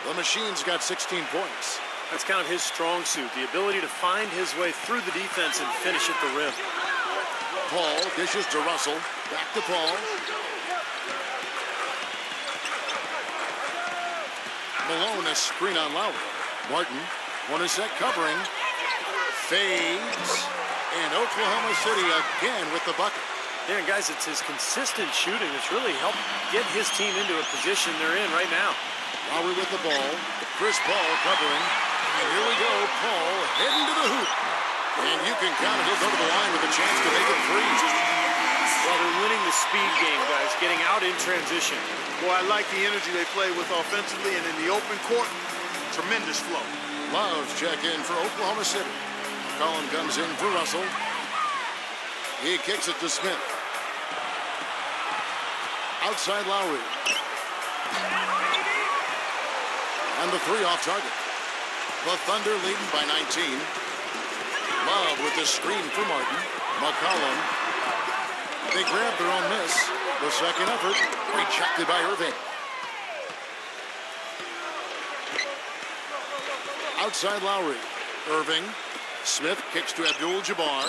The Machine's got 16 points. That's kind of his strong suit, the ability to find his way through the defense and finish at the rim. Paul dishes to Russell. Back to Paul. Malone, a screen on Lowry. Martin, one set covering. Fades. And Oklahoma City again with the bucket. Yeah, guys, it's his consistent shooting that's really helped get his team into a position they're in right now. Lowry with the ball. Chris Paul covering. And here we go. Paul heading to the hoop. And you can count it. He'll go to the line with a chance to make it 3. Well, they're winning the speed game, guys, getting out in transition. Boy, I like the energy they play with offensively, and in the open court, tremendous flow. Love check in for Oklahoma City. Collin comes in for Russell. He kicks it to Smith. Outside Lowry. And the 3 off target. The Thunder leading by 19. Love with the screen for Martin. McCollum. They grab their own miss. The second effort rejected by Irving. Outside Lowry. Irving. Smith kicks to Abdul-Jabbar.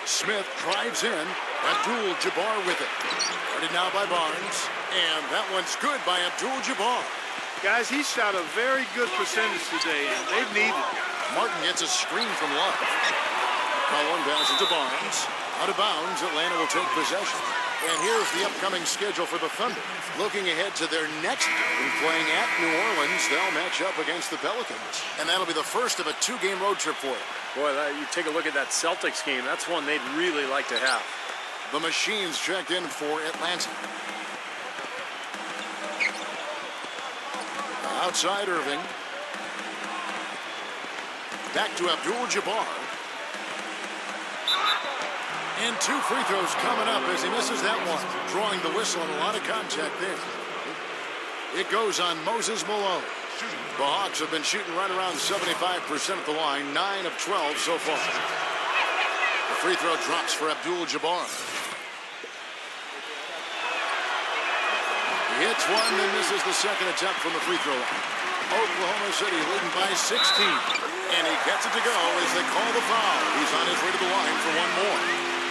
Smith drives in. Abdul-Jabbar with it. Guarded now by Barnes. And that one's good by Abdul-Jabbar. Guys, he shot a very good percentage today, and they've needed it. Martin gets a screen from Love. Collin passes to Barnes. Out of bounds, Atlanta will take possession. And here's the upcoming schedule for the Thunder. Looking ahead to their next game, playing at New Orleans, they'll match up against the Pelicans. And that'll be the first of a 2-game road trip for them. Boy, you take a look at that Celtics game. That's one they'd really like to have. The Machines checked in for Atlanta. Outside Irving. Back to Abdul-Jabbar. And 2 free throws coming up as he misses that one. Drawing the whistle and a lot of contact there. It goes on Moses Malone. The Hawks have been shooting right around 75% at the line. 9 of 12 so far. The free throw drops for Abdul-Jabbar. He hits one, then misses the second attempt from the free throw line. Oklahoma City leading by 16. And he gets it to go as they call the foul. He's on his way to the line for one more.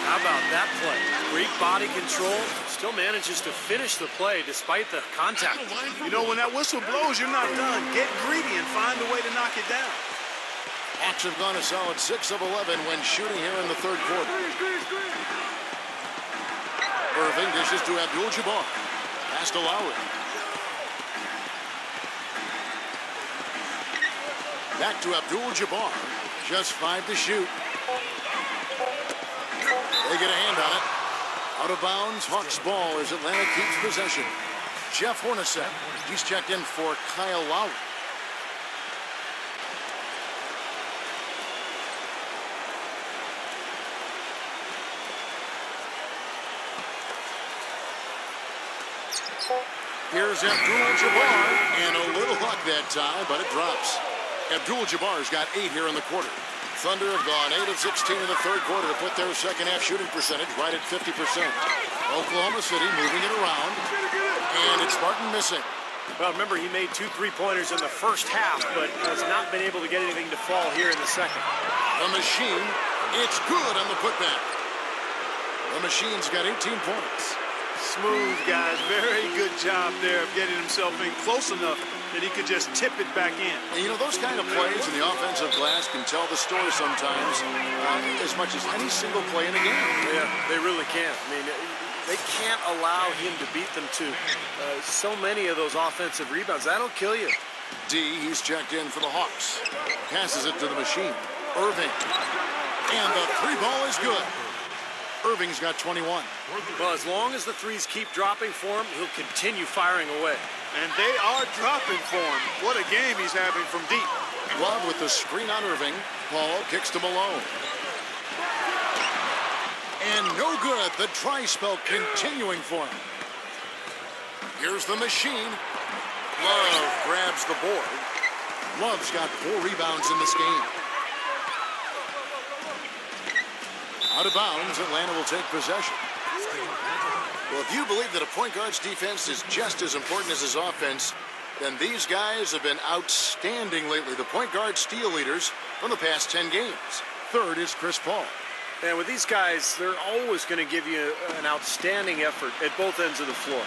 How about that play? Great body control. Still manages to finish the play despite the contact. You know, when that whistle blows, you're not done. Get greedy and find a way to knock it down. Hawks have gone a solid 6 of 11 when shooting here in the third quarter. Irving dishes to Abdul-Jabbar. Pass to Lowry. Back to Abdul-Jabbar. Just 5 to shoot. They get a hand on it. Out of bounds, Hawks ball as Atlanta keeps possession. Jeff Hornacek, he's checked in for Kyle Lowry. Here's Abdul-Jabbar, and a little luck that time, but it drops. Abdul-Jabbar's got 8 here in the quarter. Thunder have gone 8 of 16 in the third quarter to put their second half shooting percentage right at 50%. Oklahoma City moving it around, and it's Martin missing. Well, remember, he made 2 3-pointers in the first half, but has not been able to get anything to fall here in the second. The Machine, it's good on the putback. The Machine's got 18 points. Smooth, guys. Very good job there of getting himself in close enough that he could just tip it back in. And you know, those kind of plays in the offensive glass can tell the story sometimes as much as any single play in a game. Yeah, they really can. I mean, they can't allow him to beat them to so many of those offensive rebounds. That'll kill you. D, he's checked in for the Hawks. Passes it to the machine. Irving. And the three ball is good. Irving's got 21. Well, as long as the threes keep dropping for him, he'll continue firing away. And they are dropping for him. What a game he's having from deep. Love with the screen on Irving. Paul kicks to Malone. And no good. The try spell continuing for him. Here's the machine. Love grabs the board. Love's got 4 rebounds in this game. Out of bounds, Atlanta will take possession. Well, if you believe that a point guard's defense is just as important as his offense, then these guys have been outstanding lately. The point guard steal leaders from the past 10 games. Third is Chris Paul. And with these guys, they're always going to give you an outstanding effort at both ends of the floor.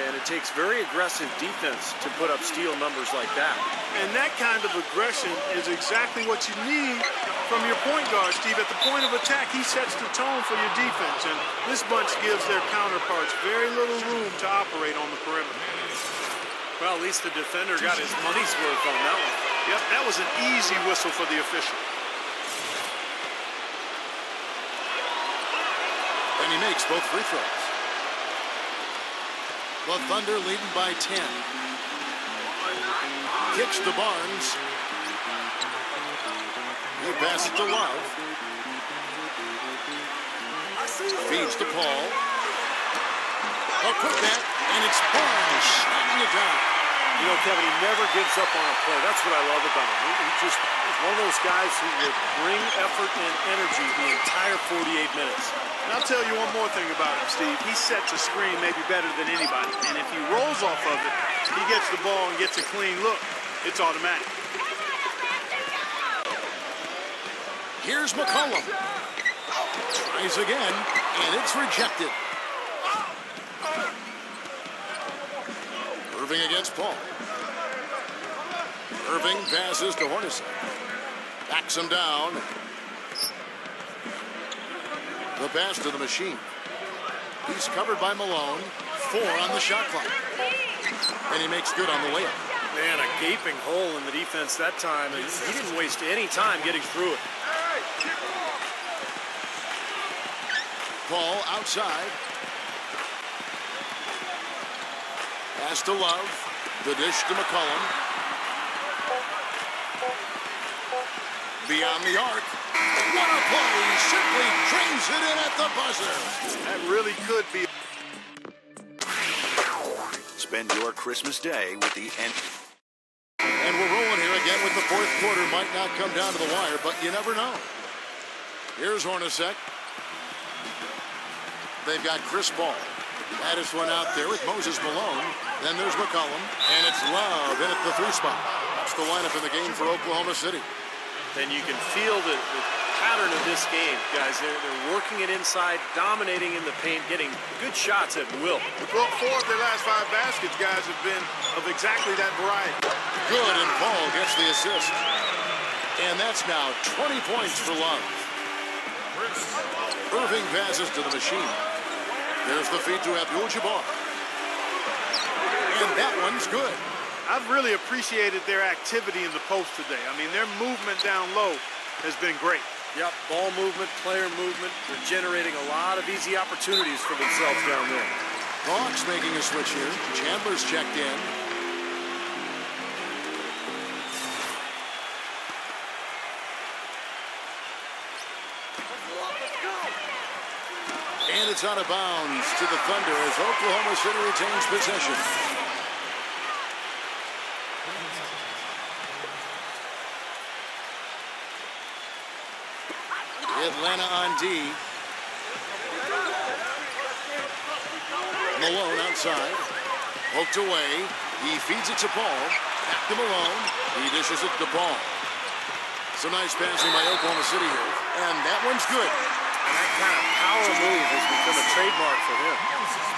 And it takes very aggressive defense to put up steal numbers like that. And that kind of aggression is exactly what you need from your point guard, Steve. At the point of attack, he sets the tone for your defense. And this bunch gives their counterparts very little room to operate on the perimeter. Well, at least the defender got his money's worth on that one. Yep, that was an easy whistle for the official. And he makes both free throws. The Thunder leading by 10. Kicks to Barnes. He passes to Love. Feeds to Paul. A putback, and it's Barnes slamming it down. You know, Kevin, he never gives up on a play. That's what I love about him. He just is one of those guys who will bring effort and energy the entire 48 minutes. And I'll tell you one more thing about him, Steve. He sets a screen maybe better than anybody. And if he rolls off of it, he gets the ball and gets a clean look. It's automatic. Here's McCollum. Tries again, and it's rejected. Irving against Paul. Irving passes to Hornacek. Backs him down. The pass to the machine. He's covered by Malone. 4 on the shot clock. And he makes good on the layup. Man, a gaping hole in the defense that time. And he didn't waste any time getting through it. Paul outside. Pass to Love. The dish to McCollum. Beyond the arc. What a play! He simply drains it in at the buzzer. That really could be. Spend your Christmas Day with the And we're rolling here again with the fourth quarter. Might not come down to the wire, but you never know. Here's Hornacek. They've got Chris Paul. Addis one out there with Moses Malone. Then there's McCollum. And it's Love in at the 3 spot. That's the lineup in the game for Oklahoma City. Then you can feel the pattern of this game, guys. They're working it inside, dominating in the paint, getting good shots at will. Well, 4 of their last 5 baskets, guys, have been of exactly that variety. Good, and Paul gets the assist. And that's now 20 points for Love. Irving passes to the machine. There's the feed to Abdul-Jabbar. And that one's good. I've really appreciated their activity in the post today. I mean, their movement down low has been great. Yep, ball movement, player movement. They're generating a lot of easy opportunities for themselves down there. Hawks making a switch here. Chandler's checked in. And it's out of bounds to the Thunder as Oklahoma City retains possession. Atlanta on D. Malone outside. Poked away. He feeds it to Paul. Back to Malone. He dishes it to Paul. Some nice passing by Oklahoma City here. And that one's good. And that kind of power move has become a trademark for him.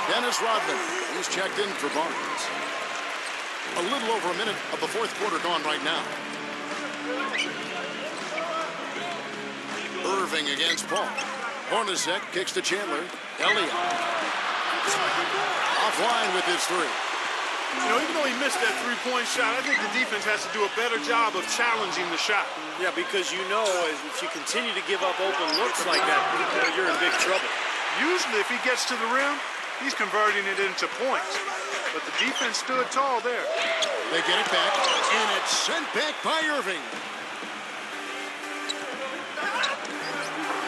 Dennis Rodman, he's checked in for Barnes. A little over a minute of the fourth quarter gone right now. Irving against Paul. Hornacek kicks to Chandler. Elliott. Offline with his three. You know, even though he missed that three-point shot, I think the defense has to do a better job of challenging the shot. Yeah, because you know if you continue to give up open looks like that, you're in big trouble. Usually if he gets to the rim, he's converting it into points. But the defense stood tall there. They get it back, and it's sent back by Irving.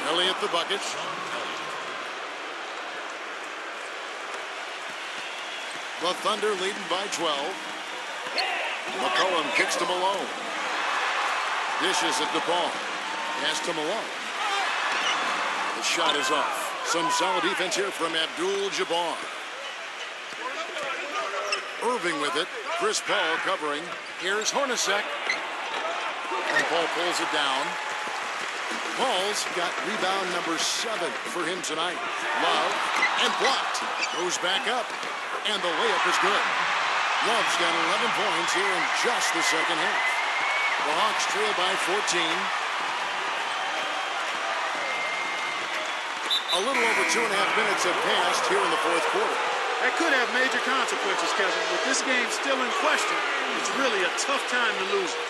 Elliott the bucket. The Thunder leading by 12. McCollum kicks to Malone. Dishes it to Paul. Pass to Malone. The shot is off. Some solid defense here from Abdul-Jabbar. Irving with it. Chris Paul covering. Here's Hornacek. And Paul pulls it down. Paul's got rebound number 7 for him tonight. Love and blocked. Goes back up. And the layup is good. Love's got 11 points here in just the second half. The Hawks trail by 14. A little over 2.5 minutes have passed here in the fourth quarter. That could have major consequences, Kevin. With this game still in question, it's really a tough time to lose it.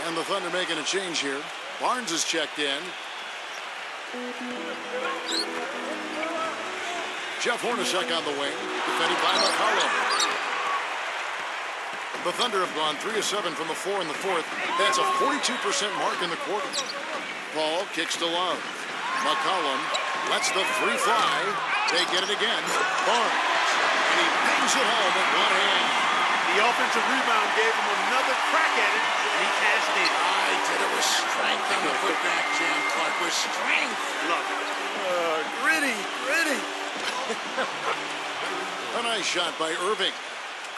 And the Thunder making a change here. Barnes is checked in. Jeff Hornacek on the wing, defended by McCollum. The Thunder have gone 3 of 7 from the floor in the fourth. That's a 42% mark in the quarter. Paul kicks to Love. McCollum lets the three fly. They get it again. Barnes. And he bangs it home with one hand. The offensive rebound gave him another crack at it, and he cashed in. I did it with strength on the putback, Jam Clark, with strength. Love it. Gritty. A nice shot by Irving.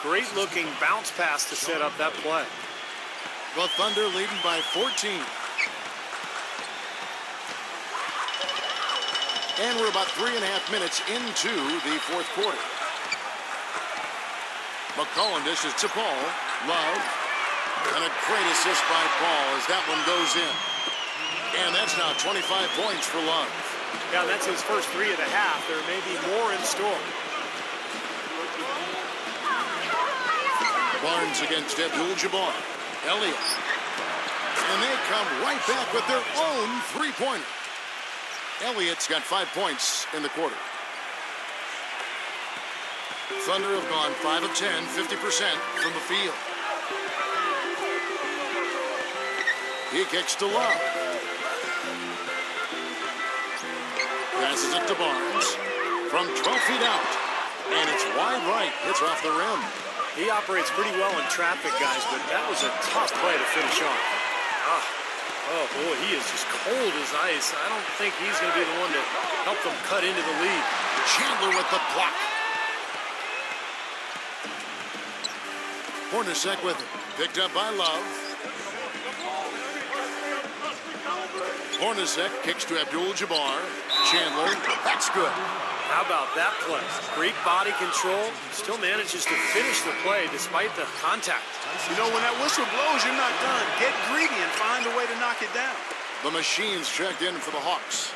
Great looking bounce pass to set up that play. The Thunder leading by 14. And we're about 3.5 minutes into the fourth quarter. McCollum dishes to Paul. Love. And a great assist by Paul as that one goes in. And that's now 25 points for Love. Yeah, that's his first 3 of the half. There may be more in store. Barnes against Abdul-Jabbar. Elliott. And they come right back with their own three-pointer. Elliott's got 5 points in the quarter. Thunder have gone 5 of 10, 50% from the field. He kicks to Love. Passes it to Barnes from 12 feet out. And it's wide right. It's off the rim. He operates pretty well in traffic, guys, but that was a tough play to finish off. Oh, boy, he is just cold as ice. I don't think he's going to be the one to help them cut into the lead. Chandler with the block. Hornacek with it. Picked up by Love. Hornacek kicks to Abdul-Jabbar. Chandler, that's good. How about that play? Great body control. Still manages to finish the play despite the contact. You know, when that whistle blows, you're not done. Get greedy and find a way to knock it down. The Machines checked in for the Hawks.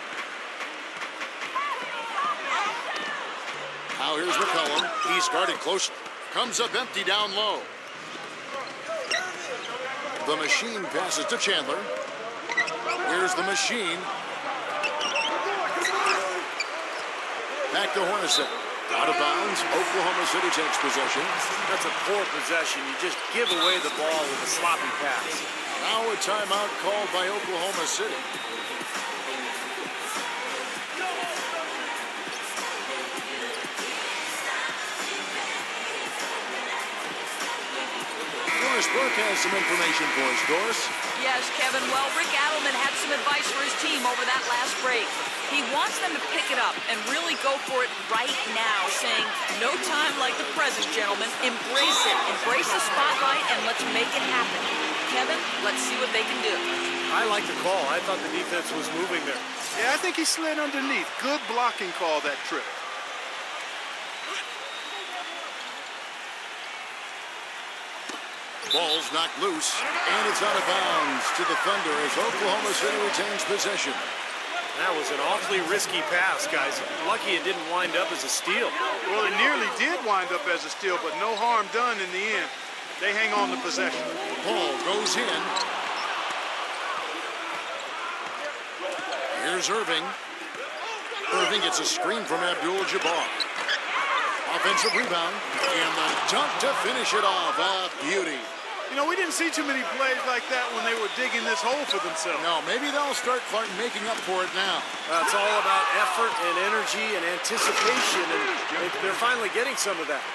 Now here's McCollum. He's guarded closely. Comes up empty down low. The Machine passes to Chandler. Here's the Machine. Back to Hornacek. Out of bounds. Oklahoma City takes possession. That's a poor possession. You just give away the ball with a sloppy pass. Now a timeout called by Oklahoma City. Doris Burke has some information for us, Doris. Yes, Kevin. Well, Rick Adelman had some advice for his team over that last break. He wants them to pick it up and really go for it right now, saying, no time like the present, gentlemen. Embrace it. Embrace the spotlight, and let's make it happen. Kevin, let's see what they can do. I like the call. I thought the defense was moving there. Yeah, I think he slid underneath. Good blocking call that trip. Ball's knocked loose, and it's out of bounds to the Thunder as Oklahoma City retains possession. That was an awfully risky pass, guys. Lucky it didn't wind up as a steal. Well, it nearly did wind up as a steal, but no harm done in the end. They hang on to possession. Ball goes in. Here's Irving. Irving gets a screen from Abdul-Jabbar. Offensive rebound, and the dunk to finish it off. A beauty. You know, we didn't see too many plays like that when they were digging this hole for themselves. No, maybe they'll start making up for it now. It's all about effort and energy and anticipation, and they're finally getting some of that.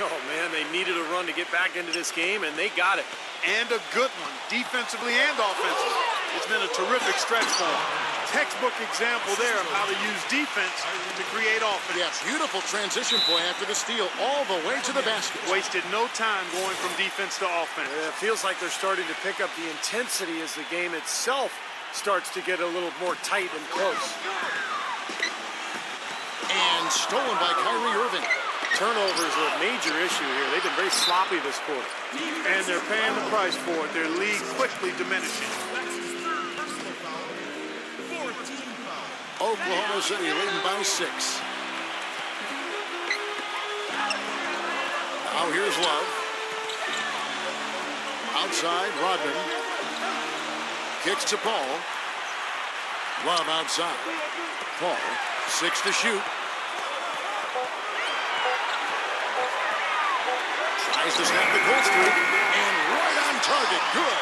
Oh, man, they needed a run to get back into this game, and they got it. And a good one, defensively and offensively. It's been a terrific stretch for them. Textbook example there of how to use defense to create offense. Yes, beautiful transition play after the steal all the way to the basket. Wasted no time going from defense to offense. It feels like they're starting to pick up the intensity as the game itself starts to get a little more tight and close. And stolen by Kyrie Irving. Turnovers are a major issue here. They've been very sloppy this quarter. And they're paying the price for it. Their lead quickly diminishing. Oklahoma City leading by 6. Now here's Love. Outside, Rodman. Kicks to Paul. Love outside. Paul, 6 to shoot. Tries to snap the cold streak, and right on target, good.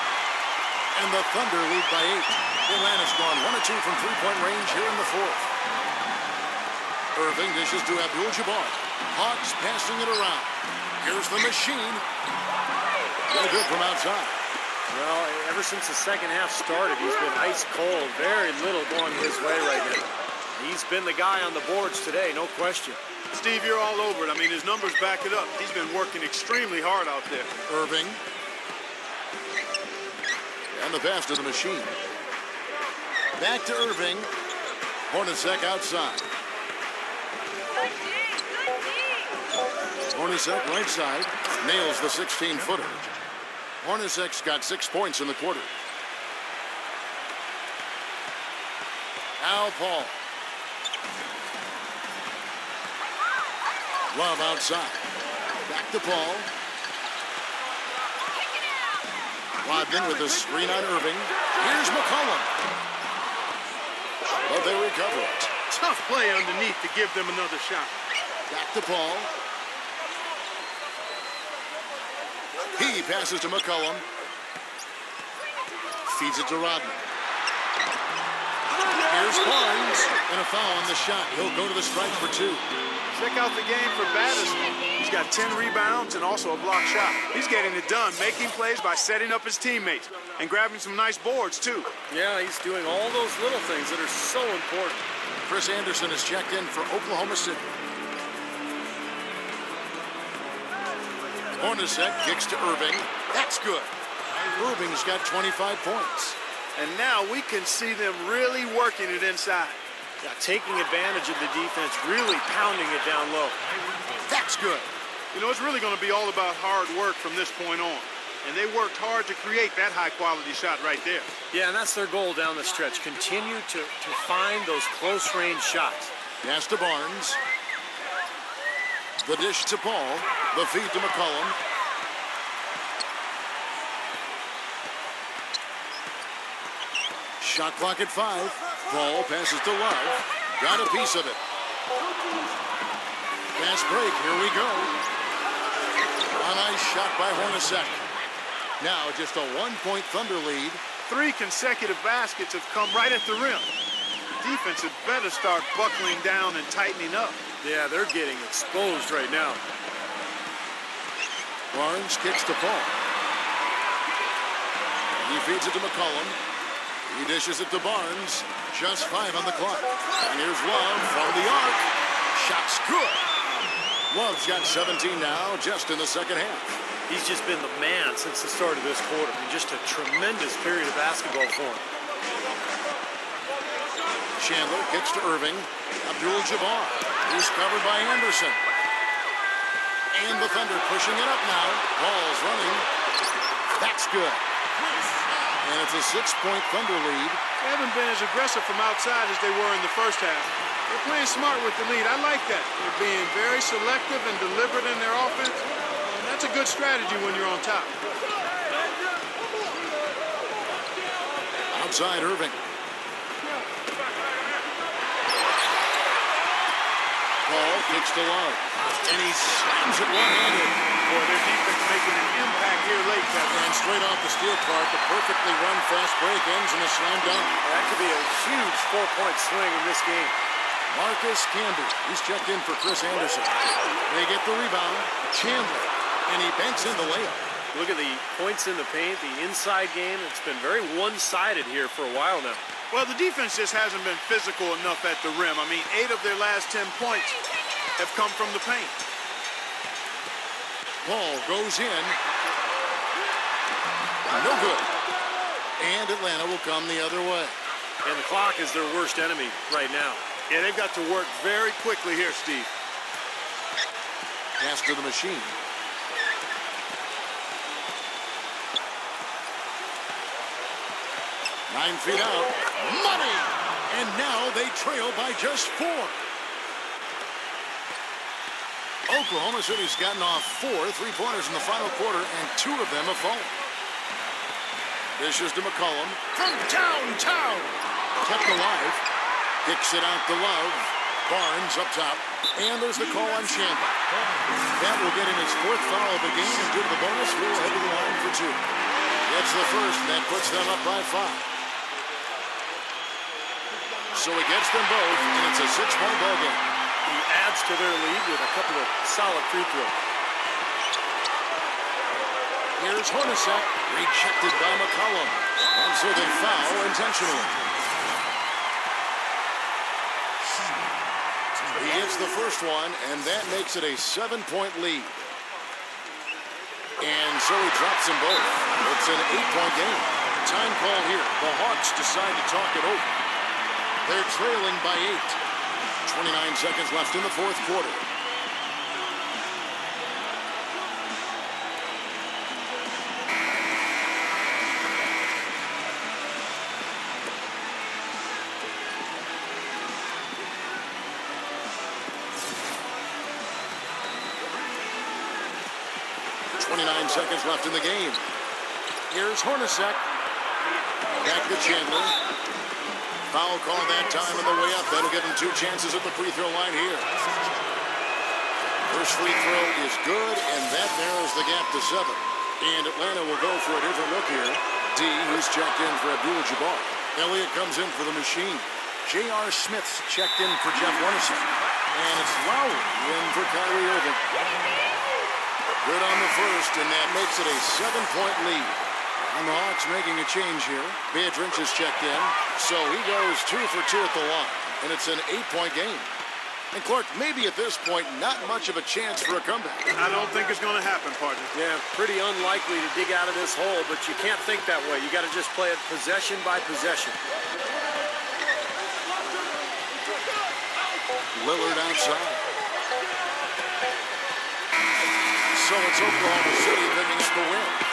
And the Thunder lead by 8. Atlanta's gone 1 of 2 from three-point range here in the 4th. Irving dishes to Abdul-Jabbar. Hawks passing it around. Here's the machine. No good from outside. Well, ever since the second half started, he's been ice cold. Very little going his way right now. He's been the guy on the boards today, no question. Steve, you're all over it. I mean, his numbers back it up. He's been working extremely hard out there. Irving. And the pass to the machine. Back to Irving. Hornacek outside. Hornacek right side. Nails the 16-footer. Hornacek's got 6 points in the quarter. Al Paul. Love outside. Back to Paul. Rodman with a screen on Irving. Here's McCollum. But they recover it. Tough play underneath to give them another shot. Back to Paul. He passes to McCollum. Feeds it to Rodman. Here's Barnes. And a foul on the shot. He'll go to the strike for 2. Check out the game for Batterson. He's got 10 rebounds and also a block shot. He's getting it done, making plays by setting up his teammates and grabbing some nice boards, too. Yeah, he's doing all those little things that are so important. Chris Anderson is checked in for Oklahoma City. Hornacek kicks to Irving. That's good. Irving's got 25 points. And now we can see them really working it inside. Yeah, taking advantage of the defense, really pounding it down low. That's good. You know, it's really going to be all about hard work from this point on. And they worked hard to create that high-quality shot right there. Yeah, and that's their goal down the stretch. Continue to find those close-range shots. Pass to Barnes. The dish to Paul. The feed to McCollum. Shot clock at 5. Paul passes to Love. Got a piece of it. Fast break. Here we go. A nice shot by Hornacek. Now just a 1-point Thunder lead. 3 consecutive baskets have come right at the rim. The defense had better start buckling down and tightening up. Yeah, they're getting exposed right now. Barnes kicks to Paul. He feeds it to McCollum. He dishes it to Barnes. Just 5 on the clock. And here's Love from the arc. Shot's good. Love's got 17 now, just in the second half. He's just been the man since the start of this quarter. I mean, just a tremendous period of basketball for him. Chandler kicks to Irving. Abdul-Jabbar. He's covered by Anderson. And the Thunder pushing it up now. Ball's running. That's good. And it's a 6-point Thunder lead. They haven't been as aggressive from outside as they were in the first half. They're playing smart with the lead. I like that. They're being very selective and deliberate in their offense. And that's a good strategy when you're on top. Outside Irving. Paul kicks to Love. And he slams it one-handed. Boy, their defense making an impact here late, Kevin. And straight off the steel cart, the perfectly run fast break ends in a slam dunk. That could be a huge 4-point swing in this game. Marcus Camby. He's checked in for Chris Anderson. They get the rebound. Chandler. And he banks in the layup. Look at the points in the paint, the inside game. It's been very one-sided here for a while now. Well, the defense just hasn't been physical enough at the rim. I mean, 8 of their last 10 points have come from the paint. Ball goes in. No good. And Atlanta will come the other way. And the clock is their worst enemy right now. Yeah, they've got to work very quickly here, Steve. Pass to the machine. Nine feet out. Money! And now they trail by just 4. Oklahoma City's gotten off 4 3-pointers in the final quarter, and 2 of them have fallen. Dishes to McCollum from downtown. Kept alive. Kicks it out to Love. Barnes up top. And there's the call on Chandler. That will get him his 4th foul of the game, and due to the bonus, will head to the line for 2. Gets the first, and that puts them up by 5. So he gets them both, and it's a 6-point ball game. He adds to their lead with a couple of solid free throws. Here's Hornacek, rejected by McCollum. And so they foul intentionally. He hits the first one, and that makes it a 7-point lead. And so he drops them both. It's an 8-point game. Time call here. The Hawks decide to talk it over. They're trailing by 8. 29 seconds left in the 4th quarter. Seconds left in the game. Here's Hornacek. Back to Chandler. Foul call that time on the way up. That'll give him 2 chances at the free throw line here. First free throw is good, and that narrows the gap to 7. And Atlanta will go for a different look here. D, who's checked in for Abdul-Jabbar. Elliott comes in for the machine. J.R. Smith's checked in for Jeff Hornacek. And it's Lowry in for Kyrie Irving. Good on the first, and that makes it a 7-point lead. And the Hawks making a change here. Beatrice is checked in, so he goes 2 for 2 at the line, and it's an 8-point game. And Clark, maybe at this point, not much of a chance for a comeback. I don't think it's going to happen, partner. Yeah, pretty unlikely to dig out of this hole, but you can't think that way. You got to just play it possession by possession. Lillard outside. So it's Oklahoma City picking up the win.